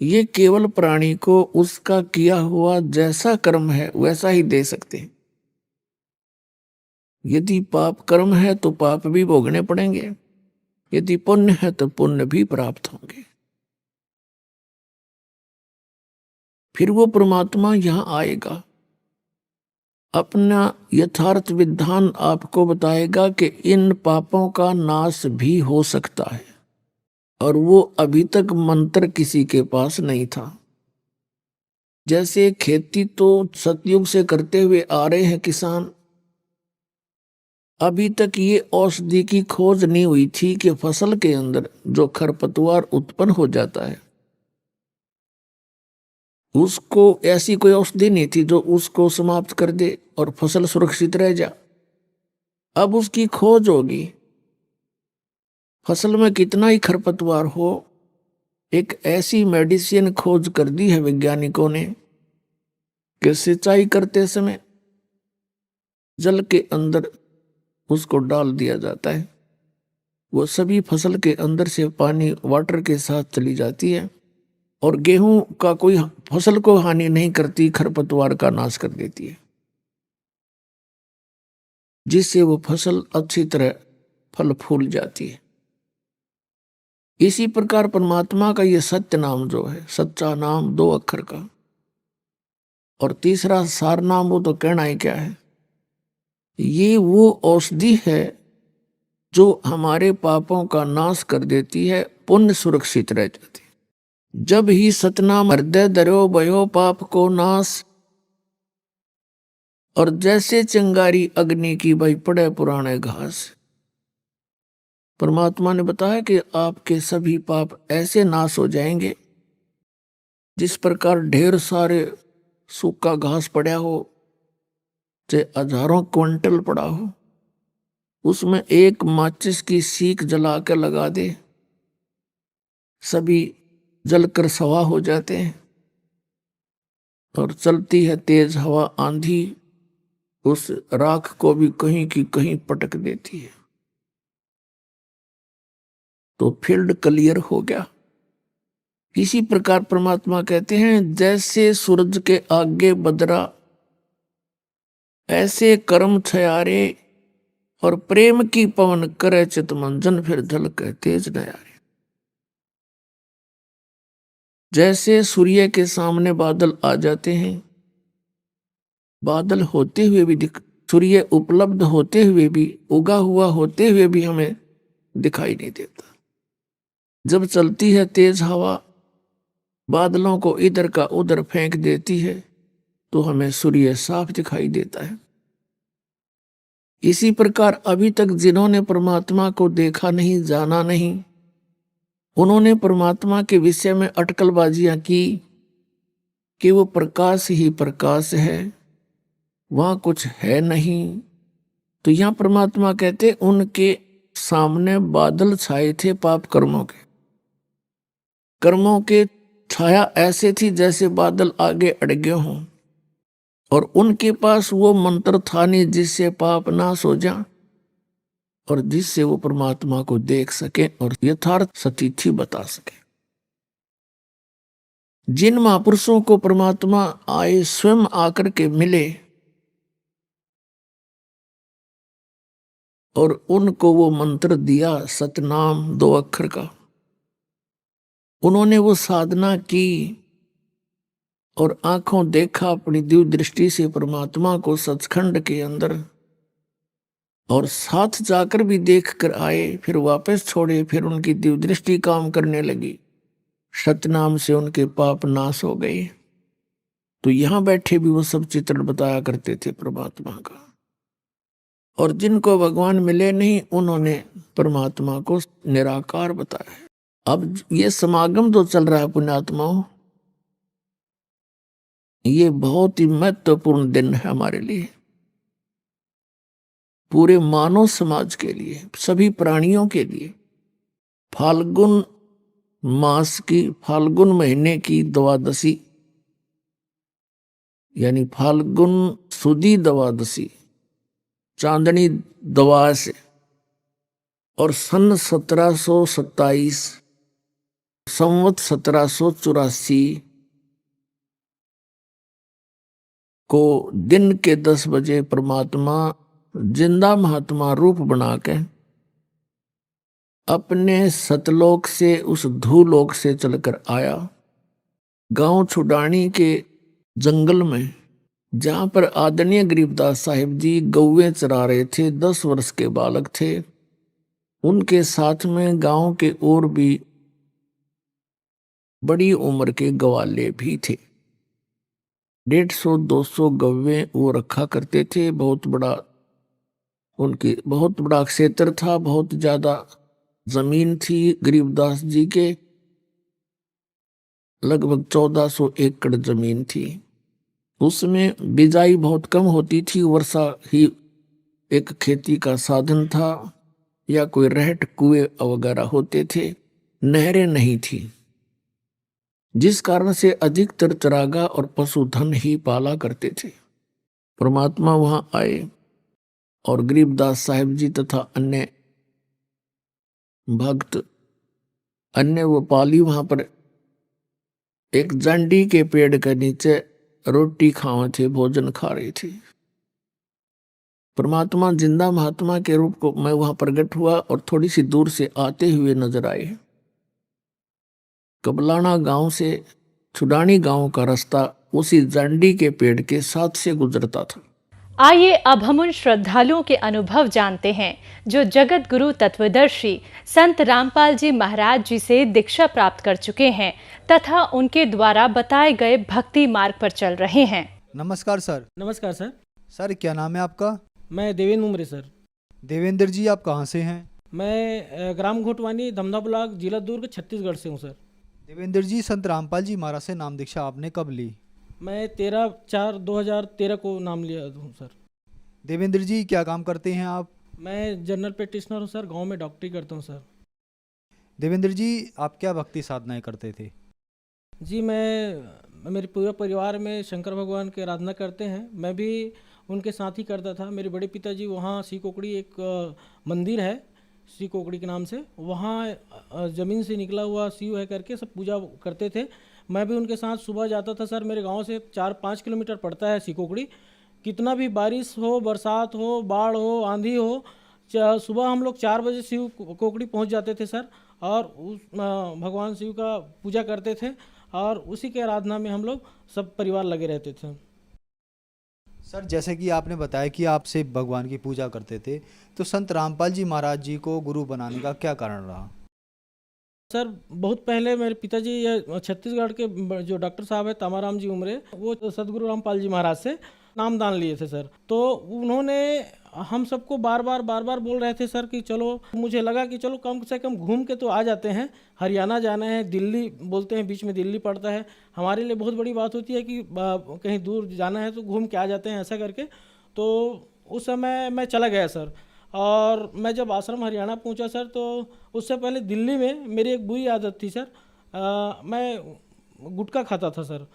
ये केवल प्राणी को उसका किया हुआ जैसा कर्म है वैसा ही दे सकते हैं। यदि पाप कर्म है तो पाप भी भोगने पड़ेंगे, यदि पुण्य है तो पुण्य भी प्राप्त होंगे। फिर वो परमात्मा यहां आएगा अपना यथार्थ विधान आपको बताएगा कि इन पापों का नाश भी हो सकता है, और वो अभी तक मंत्र किसी के पास नहीं था। जैसे खेती तो सतयुग से करते हुए आ रहे हैं किसान, अभी तक ये औषधि की खोज नहीं हुई थी कि फसल के अंदर जो खरपतवार उत्पन्न हो जाता है उसको ऐसी कोई औषधि नहीं थी जो उसको समाप्त कर दे और फसल सुरक्षित रह जा। अब उसकी खोज होगी। फसल में कितना ही खरपतवार हो, एक ऐसी मेडिसिन खोज कर दी है वैज्ञानिकों ने कि सिंचाई करते समय जल के अंदर उसको डाल दिया जाता है, वो सभी फसल के अंदर से पानी वाटर के साथ चली जाती है और गेहूं का कोई फसल को हानि नहीं करती, खरपतवार का नाश कर देती है, जिससे वो फसल अच्छी तरह फल फूल जाती है। इसी प्रकार परमात्मा का ये सत्य नाम जो है, सच्चा नाम 2 अक्षर का, और तीसरा सार नाम, वो तो कहना ही क्या है। ये वो औषधि है जो हमारे पापों का नाश कर देती है, पुण्य सुरक्षित रह जाती है। जब ही सतनाम हृदय धर्यो भयो पाप को नाश, और जैसे चिंगारी अग्नि की भाई पड़े पुराने घास। परमात्मा ने बताया कि आपके सभी पाप ऐसे नाश हो जाएंगे जिस प्रकार ढेर सारे सूखा घास पड़ा हो, चाहे हजारों क्विंटल पड़ा हो, उसमें एक माचिस की सीख जला कर लगा दे, सभी जलकर सवा हो जाते हैं। और चलती है तेज हवा आंधी, उस राख को भी कहीं की कहीं पटक देती है, तो फील्ड क्लियर हो गया। इसी प्रकार परमात्मा कहते हैं, जैसे सूरज के आगे बदरा, ऐसे कर्म छयारे, और प्रेम की पवन करे चितमंजन, फिर झलके तेज नयारे। जैसे सूर्य के सामने बादल आ जाते हैं, बादल होते हुए भी सूर्य उपलब्ध होते हुए भी, उगा हुआ होते हुए भी हमें दिखाई नहीं देता। जब चलती है तेज हवा, बादलों को इधर का उधर फेंक देती है, तो हमें सूर्य साफ दिखाई देता है। इसी प्रकार अभी तक जिन्होंने परमात्मा को देखा नहीं, जाना नहीं, उन्होंने परमात्मा के विषय में अटकलबाजियां की कि वो प्रकाश ही प्रकाश है, वहां कुछ है नहीं। तो यहां परमात्मा कहते उनके सामने बादल छाए थे पाप कर्मों के, कर्मों के छाया ऐसे थी जैसे बादल आगे अड़गे हों, और उनके पास वो मंत्र था नहीं जिससे पाप नाश हो जा और जिससे वो परमात्मा को देख सके और यथार्थ सतिथि बता सके। जिन महापुरुषों को परमात्मा आए, स्वयं आकर के मिले और उनको वो मंत्र दिया सतनाम 2 अक्षर का, उन्होंने वो साधना की और आंखों देखा अपनी दिव्य दृष्टि से परमात्मा को सचखंड के अंदर, और साथ जाकर भी देख कर आए, फिर वापस छोड़े, फिर उनकी दिव्य दृष्टि काम करने लगी, सतनाम से उनके पाप नाश हो गए। तो यहां बैठे भी वो सब चित्रण बताया करते थे परमात्मा का, और जिनको भगवान मिले नहीं उन्होंने परमात्मा को निराकार बताया। अब ये समागम जो चल रहा है पुण्यात्माओं, ये बहुत ही महत्वपूर्ण दिन है हमारे लिए, पूरे मानव समाज के लिए, सभी प्राणियों के लिए। फाल्गुन मास की, फाल्गुन महीने की द्वादशी, यानी फाल्गुन सुदी द्वादशी, चांदनी द्वादश, और सन 1727, संवत 1784 को दिन के 10 बजे परमात्मा जिंदा महात्मा रूप बना के अपने सतलोक से, उस धूलोक से चलकर आया। गांव छुडानी के जंगल में जहां पर आदरणीय गरीबदास साहिब जी गौवें चरा रहे थे, 10 वर्ष के बालक थे। उनके साथ में गांव के और भी बड़ी उम्र के ग्वाले भी थे। 150-200 गौवें वो रखा करते थे। बहुत बड़ा क्षेत्र था, बहुत ज्यादा जमीन थी गरीबदास जी के। लगभग 1400 एकड़ जमीन थी। उसमें बिजाई बहुत कम होती थी, वर्षा ही एक खेती का साधन था, या कोई रहट कुएं वगैरह होते थे, नहरें नहीं थी, जिस कारण से अधिकतर चरागा और पशुधन ही पाला करते थे। परमात्मा वहां आए और गरीबदास साहिब जी तथा अन्य भक्त, अन्य वो पाली वहां पर एक जंडी के पेड़ के नीचे रोटी खावे थे, भोजन खा रही थी। परमात्मा जिंदा महात्मा के रूप को मैं वहां प्रकट हुआ और थोड़ी सी दूर से आते हुए नजर आए। कबलाना गांव से छुडानी गांव का रास्ता उसी जंडी के पेड़ के साथ से गुजरता था। आइए अब हम उन श्रद्धालुओं के अनुभव जानते हैं जो जगत गुरु तत्वदर्शी संत रामपाल जी महाराज जी से दीक्षा प्राप्त कर चुके हैं तथा उनके द्वारा बताए गए भक्ति मार्ग पर चल रहे हैं। नमस्कार सर। नमस्कार सर। सर क्या नाम है आपका? मैं देवेंद्र मुमरे सर। देवेंद्र जी आप कहाँ से हैं? मैं ग्राम घोटवानी, धमधा ब्लॉक, जिला दुर्ग, छत्तीसगढ़ से हूँ सर। देवेंद्र जी, संत रामपाल जी महाराज से नाम दीक्षा आपने कब ली? मैं 13/4/2013 को नाम लिया हूँ सर। देवेंद्र जी क्या काम करते हैं आप? मैं जनरल प्रैक्टिशनर हूँ सर, गांव में डॉक्टरी करता हूँ सर। देवेंद्र जी आप क्या भक्ति साधनाएं करते थे? जी मेरे पूरा परिवार में शंकर भगवान की आराधना करते हैं। मैं भी उनके साथ ही करता था। मेरे बड़े पिताजी वहाँ सीकोकड़ी एक मंदिर है सीकोकड़ी के नाम से, वहाँ ज़मीन से निकला हुआ शिव है करके सब पूजा करते थे। मैं भी उनके साथ सुबह जाता था सर। मेरे गांव से 4-5 किलोमीटर पड़ता है सीकोकड़ी। कितना भी बारिश हो, बरसात हो, बाढ़ हो, आंधी हो, सुबह हम लोग 4 बजे शिव कोकड़ी पहुंच जाते थे सर, और उस भगवान शिव का पूजा करते थे और उसी के आराधना में हम लोग सब परिवार लगे रहते थे। सर जैसे कि आपने बताया कि आप से भगवान की पूजा करते थे, तो संत रामपाल जी महाराज जी को गुरु बनाने का क्या कारण रहा? सर बहुत पहले मेरे पिताजी छत्तीसगढ़ के जो डॉक्टर साहब है तामाराम जी उमरे, वो सदगुरु रामपाल जी महाराज से नामदान लिए थे सर। तो उन्होंने हम सबको बार बार बोल रहे थे सर कि चलो, मुझे लगा कि चलो कम से कम घूम के तो आ जाते हैं। हरियाणा जाना है, दिल्ली बोलते हैं, बीच में दिल्ली पड़ता है, हमारे लिए बहुत बड़ी बात होती है कि कहीं दूर जाना है तो घूम के आ जाते हैं, ऐसा करके। तो उस समय मैं चला गया सर। और मैं जब आश्रम हरियाणा पहुंचा सर, तो उससे पहले दिल्ली में मेरी एक बुरी आदत थी सर। मैं गुटखा खाता था सर।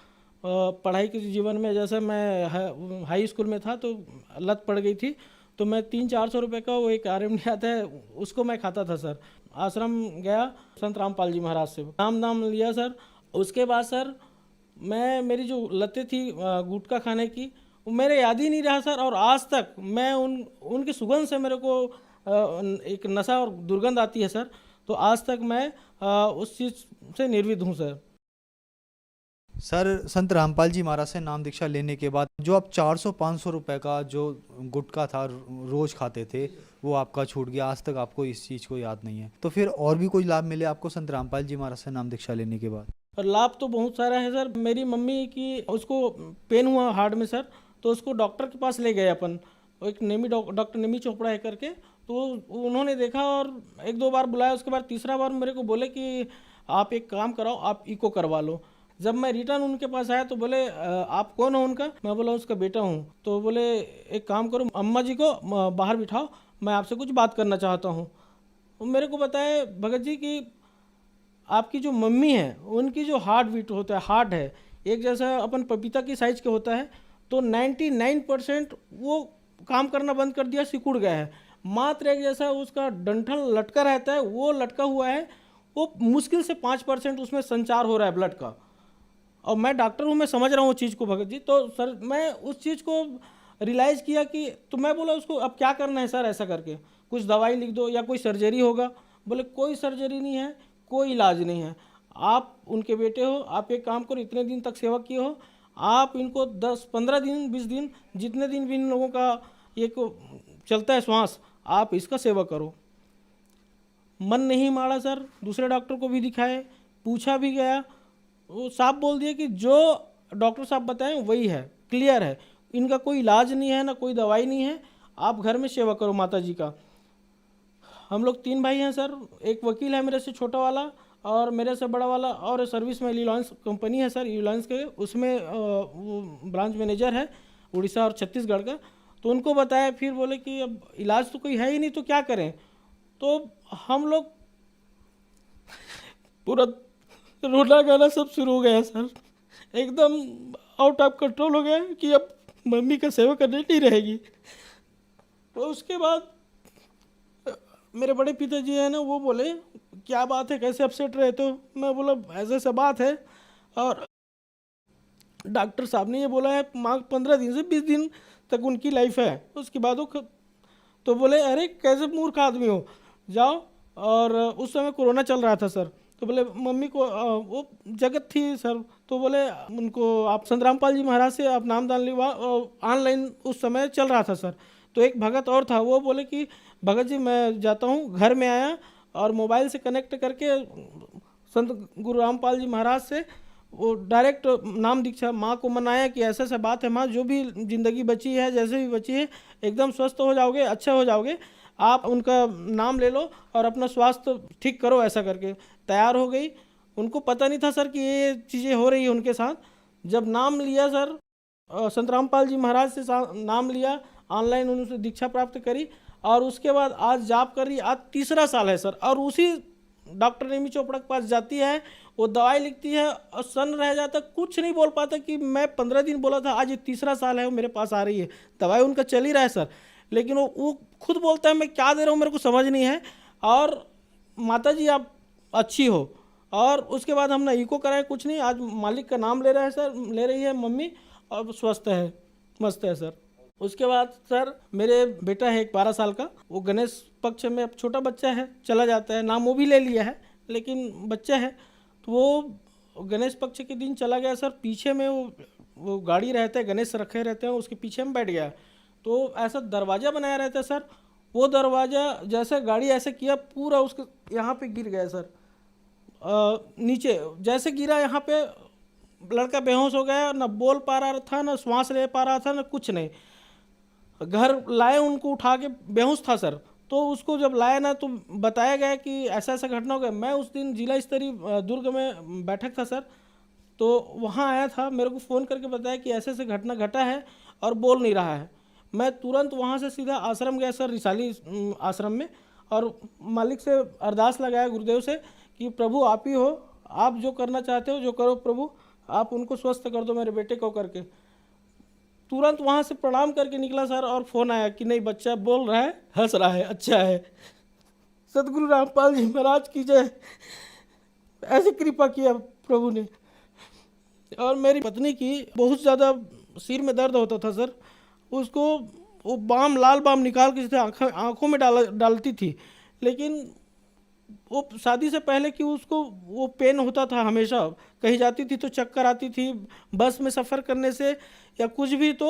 पढ़ाई के जीवन में जैसे मैं हाई स्कूल में था तो लत पड़ गई थी, तो मैं 300-400 रुपये का वो एक RMD आता है, उसको मैं खाता था सर। आश्रम गया, संत रामपाल जी महाराज से नाम लिया सर। उसके बाद सर मेरी जो लतें थी गुटखा खाने की, वो मेरे याद ही नहीं रहा सर। और आज तक मैं उनकी सुगंध से मेरे को एक नशा और दुर्गंध आती है सर। तो आज तक मैं उस चीज़ से निर्विध हूँ सर। सर संत रामपाल जी महाराज से नाम दीक्षा लेने के बाद जो आप 400-500 रुपए का जो गुटखा था रोज खाते थे, वो आपका छूट गया, आज तक आपको इस चीज़ को याद नहीं है। तो फिर और भी कोई लाभ मिले आपको संत रामपाल जी महाराज से नाम दीक्षा लेने के बाद? और लाभ तो बहुत सारा है सर। मेरी मम्मी की उसको पेन हुआ हार्ट में सर, तो उसको डॉक्टर के पास ले गए अपन, एक डॉक्टर नेमी चोपड़ा है करके। तो उन्होंने देखा और 1-2 बार बुलाया। उसके बाद तीसरा बार मेरे को बोले कि आप एक काम कराओ, आप इको करवा लो। जब मैं रिटर्न उनके पास आया तो बोले आप कौन हो उनका? मैं बोला उसका बेटा हूँ। तो बोले एक काम करो, अम्मा जी को बाहर बिठाओ, मैं आपसे कुछ बात करना चाहता हूँ। मेरे को बताया भगत जी कि आपकी जो मम्मी है उनकी जो हार्ट बीट होता है, हार्ट है एक जैसा अपन पपीता की साइज के होता है, तो 99% वो काम करना बंद कर दिया, सिकुड़ गया है। मात्र एक जैसा उसका डंठल लटका रहता है, वो लटका हुआ है। वो मुश्किल से 5% उसमें संचार हो रहा है ब्लड का। और मैं डॉक्टर हूँ, मैं समझ रहा हूँ उस चीज़ को भगत जी। तो सर मैं उस चीज़ को रियलाइज़ किया कि, तो मैं बोला उसको अब क्या करना है सर, ऐसा करके कुछ दवाई लिख दो या कोई सर्जरी होगा। बोले कोई सर्जरी नहीं है, कोई इलाज नहीं है, आप उनके बेटे हो, आप एक काम करो, इतने दिन तक सेवा किए हो, आप इनको 10-15 दिन 20 दिन जितने दिन भी इन लोगों का ये चलता है श्वास, आप इसका सेवा करो। मन नहीं मारा सर, दूसरे डॉक्टर को भी दिखाए, पूछा भी गया, वो साफ बोल दिया कि जो डॉक्टर साहब बताएं वही है, क्लियर है, इनका कोई इलाज नहीं है, ना कोई दवाई नहीं है, आप घर में सेवा करो माता जी का। हम लोग 3 भाई हैं सर, एक वकील है मेरे से छोटा वाला और मेरे से बड़ा वाला, और सर्विस में रिलायंस कंपनी है सर, रिलायंस के उसमें वो ब्रांच मैनेजर है उड़ीसा और छत्तीसगढ़ का। तो उनको बताया, फिर बोले कि अब इलाज तो कोई है ही नहीं तो क्या करें। तो हम लोग पूरा रोना गाना सब शुरू हो गया सर, एकदम आउट ऑफ कंट्रोल हो गया कि अब मम्मी का सेवा करने नहीं रहेगी। तो उसके बाद मेरे बड़े पिताजी हैं ना, वो बोले क्या बात है, कैसे अपसेट रहे? तो मैं बोला ऐसे ऐसा बात है, और डॉक्टर साहब ने ये बोला है 15 दिन से 20 दिन तक उनकी लाइफ है, उसके बाद वो तो बोले अरे कैसे मूर्ख आदमी हो, जाओ। और उस समय कोरोना चल रहा था सर, तो बोले मम्मी को वो जगत थी सर, तो बोले उनको आप संत रामपाल जी महाराज से आप नामदान लिवा, ऑनलाइन उस समय चल रहा था सर। तो एक भगत और था, वो बोले कि भगत जी मैं जाता हूँ, घर में आया और मोबाइल से कनेक्ट करके संत गुरु रामपाल जी महाराज से वो डायरेक्ट नाम दीक्षा माँ को मनाया कि ऐसा ऐसा बात है माँ, जो भी ज़िंदगी बची है जैसे भी बची है एकदम स्वस्थ हो जाओगे, अच्छे हो जाओगे, आप उनका नाम ले लो और अपना स्वास्थ्य ठीक करो। ऐसा करके तैयार हो गई। उनको पता नहीं था सर कि ये चीज़ें हो रही है उनके साथ। जब नाम लिया सर, संत रामपाल जी महाराज से नाम लिया, ऑनलाइन उनसे दीक्षा प्राप्त करी, और उसके बाद आज जाप कर रही, आज 3रा साल है सर। और उसी डॉक्टर नेमी चोपड़ा के पास जाती है, वो दवाई लिखती है और सन रह जाता, कुछ नहीं बोल पाता कि मैं 15 दिन बोला था, आज ये 3रा साल है वो मेरे पास आ रही है, दवाई उनका चल ही रहा है सर। लेकिन वो खुद बोलता है मैं क्या दे रहा हूँ मेरे को समझ नहीं है, और माता जी आप अच्छी हो। और उसके बाद हमने इको कराया, कुछ नहीं, आज मालिक का नाम ले रहा है सर, ले रही है मम्मी, और स्वस्थ है, मस्त है सर। उसके बाद सर मेरे बेटा है एक 12 साल का, वो गणेश पक्ष में, अब छोटा बच्चा है, चला जाता है, नाम वो भी ले लिया है लेकिन बच्चा है, तो वो गणेश पक्ष के दिन चला गया सर। पीछे में वो गाड़ी रहता है, गणेश रखे रहते हैं, उसके पीछे में बैठ गया। तो ऐसा दरवाज़ा बनाया रहता है सर, वो दरवाज़ा जैसे गाड़ी ऐसे किया, पूरा उसके यहाँ पे गिर गया सर, नीचे जैसे गिरा, यहाँ पे लड़का बेहोश हो गया, ना बोल पा रहा था, ना श्वास ले पा रहा था, ना कुछ नहीं। घर लाए उनको उठा के, बेहोश था सर। तो उसको जब लाया ना, तो बताया गया कि ऐसा ऐसा घटना हो गया। मैं उस दिन जिला स्तरीय दुर्ग में बैठक था सर, तो वहाँ आया था, मेरे को फ़ोन करके बताया कि ऐसे ऐसे घटना घटा है और बोल नहीं रहा है। मैं तुरंत वहाँ से सीधा आश्रम गया सर, रिसाली आश्रम में, और मालिक से अरदास लगाया गुरुदेव से कि प्रभु आप ही हो, आप जो करना चाहते हो जो करो प्रभु, आप उनको स्वस्थ कर दो मेरे बेटे को करके। तुरंत वहाँ से प्रणाम करके निकला सर, और फ़ोन आया कि नहीं बच्चा बोल रहा है, हंस रहा है, अच्छा है। सतगुरु रामपाल जी महाराज की जय। ऐसी कृपा किया प्रभु ने। और मेरी पत्नी की बहुत ज़्यादा सिर में दर्द होता था सर, उसको वो बाम, लाल बाम निकाल के सीधे आँखों में डालती थी, लेकिन वो शादी से पहले कि उसको वो पेन होता था हमेशा, कहीं जाती थी तो चक्कर आती थी, बस में सफ़र करने से या कुछ भी। तो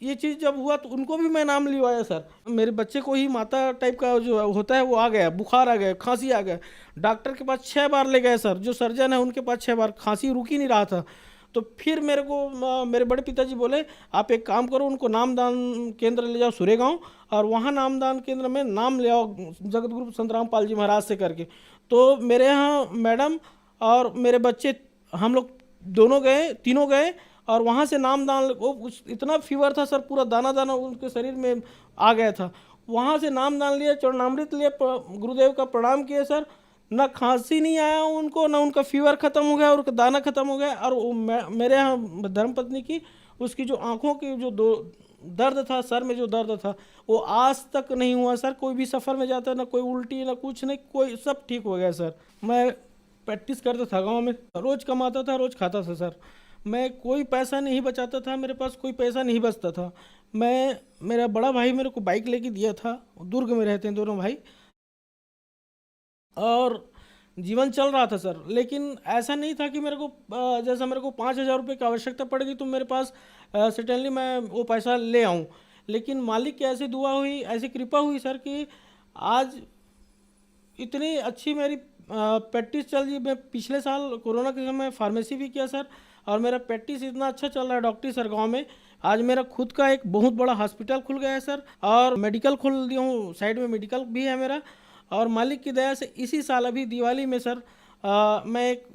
ये चीज़ जब हुआ तो उनको भी मैं नाम लिवाया सर। मेरे बच्चे को ही माता टाइप का जो होता है वो आ गया, बुखार आ गया, खांसी आ गया। डॉक्टर के पास 6 बार ले गए सर, जो सर्जन है उनके पास 6 बार, खांसी रुक ही नहीं रहा था। तो फिर मेरे को मेरे बड़े पिताजी बोले आप एक काम करो, उनको नामदान केंद्र ले जाओ सुरेगांव, और वहाँ नामदान केंद्र में नाम ले आओ जगत गुरु संत रामपाल जी महाराज से करके। तो मेरे यहाँ मैडम और मेरे बच्चे, हम लोग दोनों गए, तीनों गए, और वहाँ से नामदान, वो इतना फीवर था सर, पूरा दाना दाना उनके शरीर में आ गया था। वहाँ से नामदान लिया, चरणामृत लिया, गुरुदेव का प्रणाम किए सर, ना खांसी नहीं आया उनको, ना उनका फीवर ख़त्म हो गया, उनका दाना ख़त्म हो गया। और मेरे यहाँ धर्मपत्नी की, उसकी जो आँखों की जो दर्द था, सर में जो दर्द था, वो आज तक नहीं हुआ सर। कोई भी सफ़र में जाता, ना कोई उल्टी, ना कुछ नहीं, कोई, सब ठीक हो गया सर। मैं प्रैक्टिस करता था गाँव में, रोज़ कमाता था, रोज़ खाता था सर। मैं कोई पैसा नहीं बचाता था, मेरे पास कोई पैसा नहीं बचता था। मेरा बड़ा भाई मेरे को बाइक लेके दिया था, दुर्ग में रहते हैं दोनों भाई, और जीवन चल रहा था सर। लेकिन ऐसा नहीं था कि मेरे को जैसा मेरे को 5,000 रुपये की आवश्यकता पड़ेगी तो मेरे पास सर्टेनली मैं वो पैसा ले आऊँ। लेकिन मालिक की ऐसी दुआ हुई, ऐसी कृपा हुई सर कि आज इतनी अच्छी मेरी प्रैक्टिस चल रही। मैं पिछले साल कोरोना के समय फार्मेसी भी किया सर, और मेरा प्रैक्टिस इतना अच्छा चल रहा है डॉक्टरी सर गाँव में। आज मेरा खुद का एक बहुत बड़ा हॉस्पिटल खुल गया है सर, और मेडिकल खोल दिया हूँ, साइड में मेडिकल भी है मेरा। और मालिक की दया से इसी साल अभी दिवाली में सर मैं एक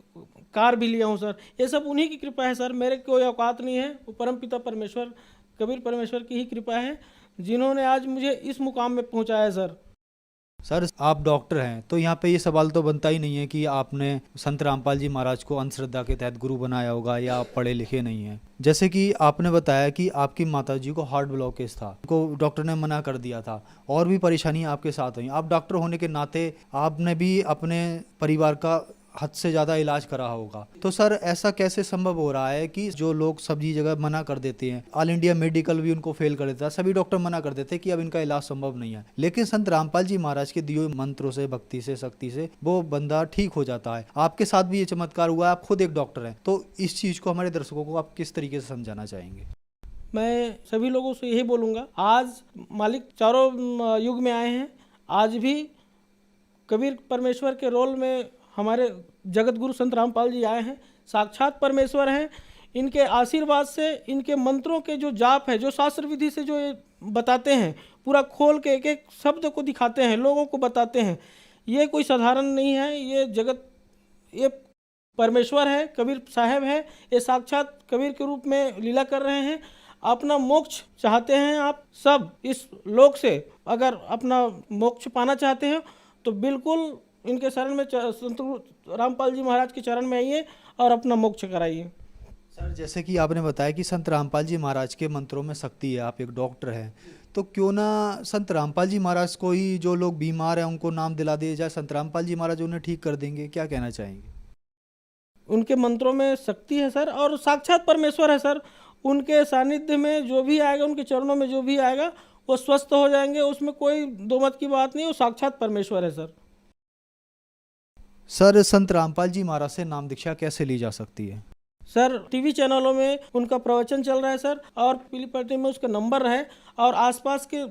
कार भी लिया हूँ सर। ये सब उन्हीं की कृपा है सर, मेरे कोई औकात नहीं है, वो परम पिता परमेश्वर कबीर परमेश्वर की ही कृपा है जिन्होंने आज मुझे इस मुकाम में पहुँचाया है सर। सर आप डॉक्टर हैं तो यहाँ पे ये सवाल तो बनता ही नहीं है कि आपने संत रामपाल जी महाराज को अंधश्रद्धा के तहत गुरु बनाया होगा या आप पढ़े लिखे नहीं हैं। जैसे कि आपने बताया कि आपकी माताजी को हार्ट ब्लॉकेज था, को डॉक्टर ने मना कर दिया था, और भी परेशानियां आपके साथ हुई। आप डॉक्टर होने के नाते आपने भी अपने परिवार का हद से ज़्यादा इलाज करा होगा। तो सर ऐसा कैसे संभव हो रहा है कि जो लोग सभी जगह मना कर देते हैं, ऑल इंडिया मेडिकल भी उनको फेल कर देता है, सभी डॉक्टर मना कर देते हैं कि अब इनका इलाज संभव नहीं है, लेकिन संत रामपाल जी महाराज के दिए मंत्रों से, भक्ति से, शक्ति से वो बंदा ठीक हो जाता है। आपके साथ भी ये चमत्कार हुआ है, आप खुद एक डॉक्टर हैं, तो इस चीज़ को हमारे दर्शकों को आप किस तरीके से समझाना चाहेंगे? मैं सभी लोगों से यही बोलूँगा, आज मालिक चारों युग में आए हैं। आज भी कबीर परमेश्वर के रोल में हमारे जगत गुरु संत रामपाल जी आए हैं, साक्षात परमेश्वर हैं। इनके आशीर्वाद से, इनके मंत्रों के जो जाप है, जो शास्त्र विधि से जो ये बताते हैं, पूरा खोल के एक एक शब्द को दिखाते हैं, लोगों को बताते हैं, ये कोई साधारण नहीं है। ये जगत, ये परमेश्वर है, कबीर साहब है, ये साक्षात कबीर के रूप में लीला कर रहे हैं। अपना मोक्ष चाहते हैं आप सब इस लोक से, अगर अपना मोक्ष पाना चाहते हैं तो बिल्कुल इनके शरण में, संत रामपाल जी महाराज के चरण में आइए और अपना मोक्ष कराइए। सर जैसे कि आपने बताया कि संत रामपाल जी महाराज के मंत्रों में शक्ति है, आप एक डॉक्टर हैं, तो क्यों ना संत रामपाल जी महाराज को ही, जो लोग बीमार हैं उनको नाम दिला दिया जाए, संत रामपाल जी महाराज उन्हें ठीक कर देंगे, क्या कहना चाहेंगे? उनके मंत्रों में शक्ति है सर, और साक्षात परमेश्वर है सर। उनके सानिध्य में जो भी आएगा, उनके चरणों में जो भी आएगा वो स्वस्थ हो जाएंगे, उसमें कोई दो मत की बात नहीं, वो साक्षात परमेश्वर है सर। सर संत रामपाल जी महाराज से नाम दीक्षा कैसे ली जा सकती है? सर टीवी चैनलों में उनका प्रवचन चल रहा है सर, और पीली पट्टी में उसका नंबर है, और आसपास के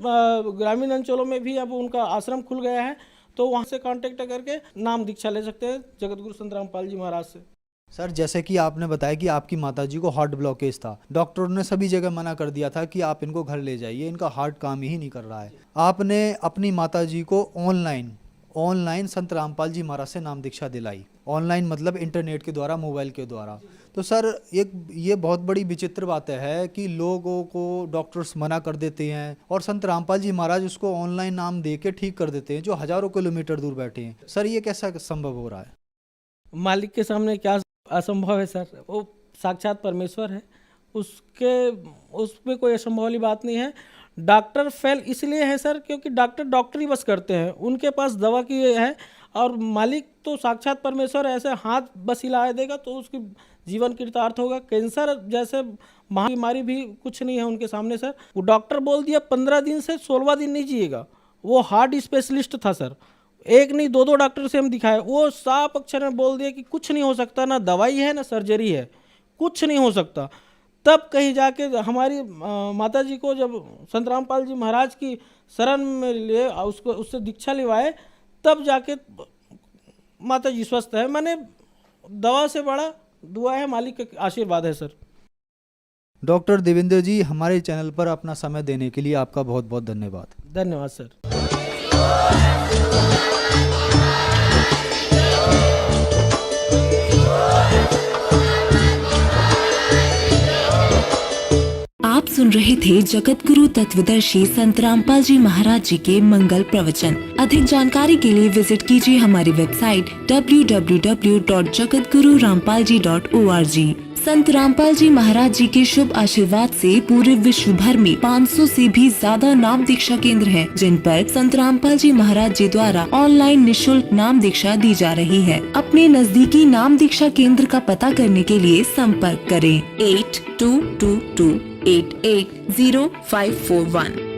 ग्रामीण अंचलों में भी अब उनका आश्रम खुल गया है, तो वहाँ से कांटेक्ट करके नाम दीक्षा ले सकते हैं जगत गुरु संत रामपाल जी महाराज से। सर जैसे कि आपने बताया कि आपकी माताजी को हार्ट ब्लॉकेज था, डॉक्टरों ने सभी जगह मना कर दिया था कि आप इनको घर ले जाइए, इनका हार्ट काम ही नहीं कर रहा है। आपने अपनी माताजी को ऑनलाइन संत रामपाल जी महाराज से नाम दीक्षा दिलाई। ऑनलाइन मतलब इंटरनेट के द्वारा, मोबाइल के द्वारा। तो सर ये बहुत बड़ी विचित्र बात है कि लोगों को डॉक्टर्स मना कर देते हैं और संत रामपाल जी महाराज उसको ऑनलाइन नाम दे के ठीक कर देते हैं, जो हजारों किलोमीटर दूर बैठे हैं। सर ये कैसा संभव हो रहा है? मालिक के सामने क्या असंभव है सर, वो साक्षात परमेश्वर है, उसमें कोई असंभव वाली बात नहीं है। डॉक्टर फेल इसलिए है सर क्योंकि डॉक्टरी बस करते हैं, उनके पास दवा की है, और मालिक तो साक्षात परमेश्वर ऐसे हाथ बस हिला देगा तो उसकी जीवन कृतार्थ होगा। कैंसर जैसे महामारी भी कुछ नहीं है उनके सामने सर। वो डॉक्टर बोल दिया 15 दिन से 16वां दिन नहीं जिएगा, वो हार्ट स्पेशलिस्ट था सर, एक नहीं दो डॉक्टर से हम दिखाए, वो साफ अक्षर में बोल दिया कि कुछ नहीं हो सकता, ना दवाई है ना सर्जरी है, कुछ नहीं हो सकता। तब कहीं जाके हमारी माताजी को जब संत रामपाल जी महाराज की शरण में लिए, उससे दीक्षा लिवाए, तब जाके माताजी स्वस्थ है। मैंने दवा से बड़ा दुआ है, मालिक का आशीर्वाद है सर। डॉक्टर देवेंद्र जी, हमारे चैनल पर अपना समय देने के लिए आपका बहुत बहुत धन्यवाद। धन्यवाद सर। आप सुन रहे थे जगत गुरु तत्वदर्शी संत रामपाल जी महाराज जी के मंगल प्रवचन। अधिक जानकारी के लिए विजिट कीजिए हमारी वेबसाइट www.jagatgururampalji.org। संत रामपाल जी महाराज जी के शुभ आशीर्वाद से पूरे विश्व भर में 500 से भी ज्यादा नाम दीक्षा केंद्र हैं, जिन पर संत रामपाल जी महाराज जी द्वारा ऑनलाइन निःशुल्क नाम दीक्षा दी जा रही है। अपने नजदीकी नाम दीक्षा केंद्र का पता करने के लिए संपर्क करें 8222880541।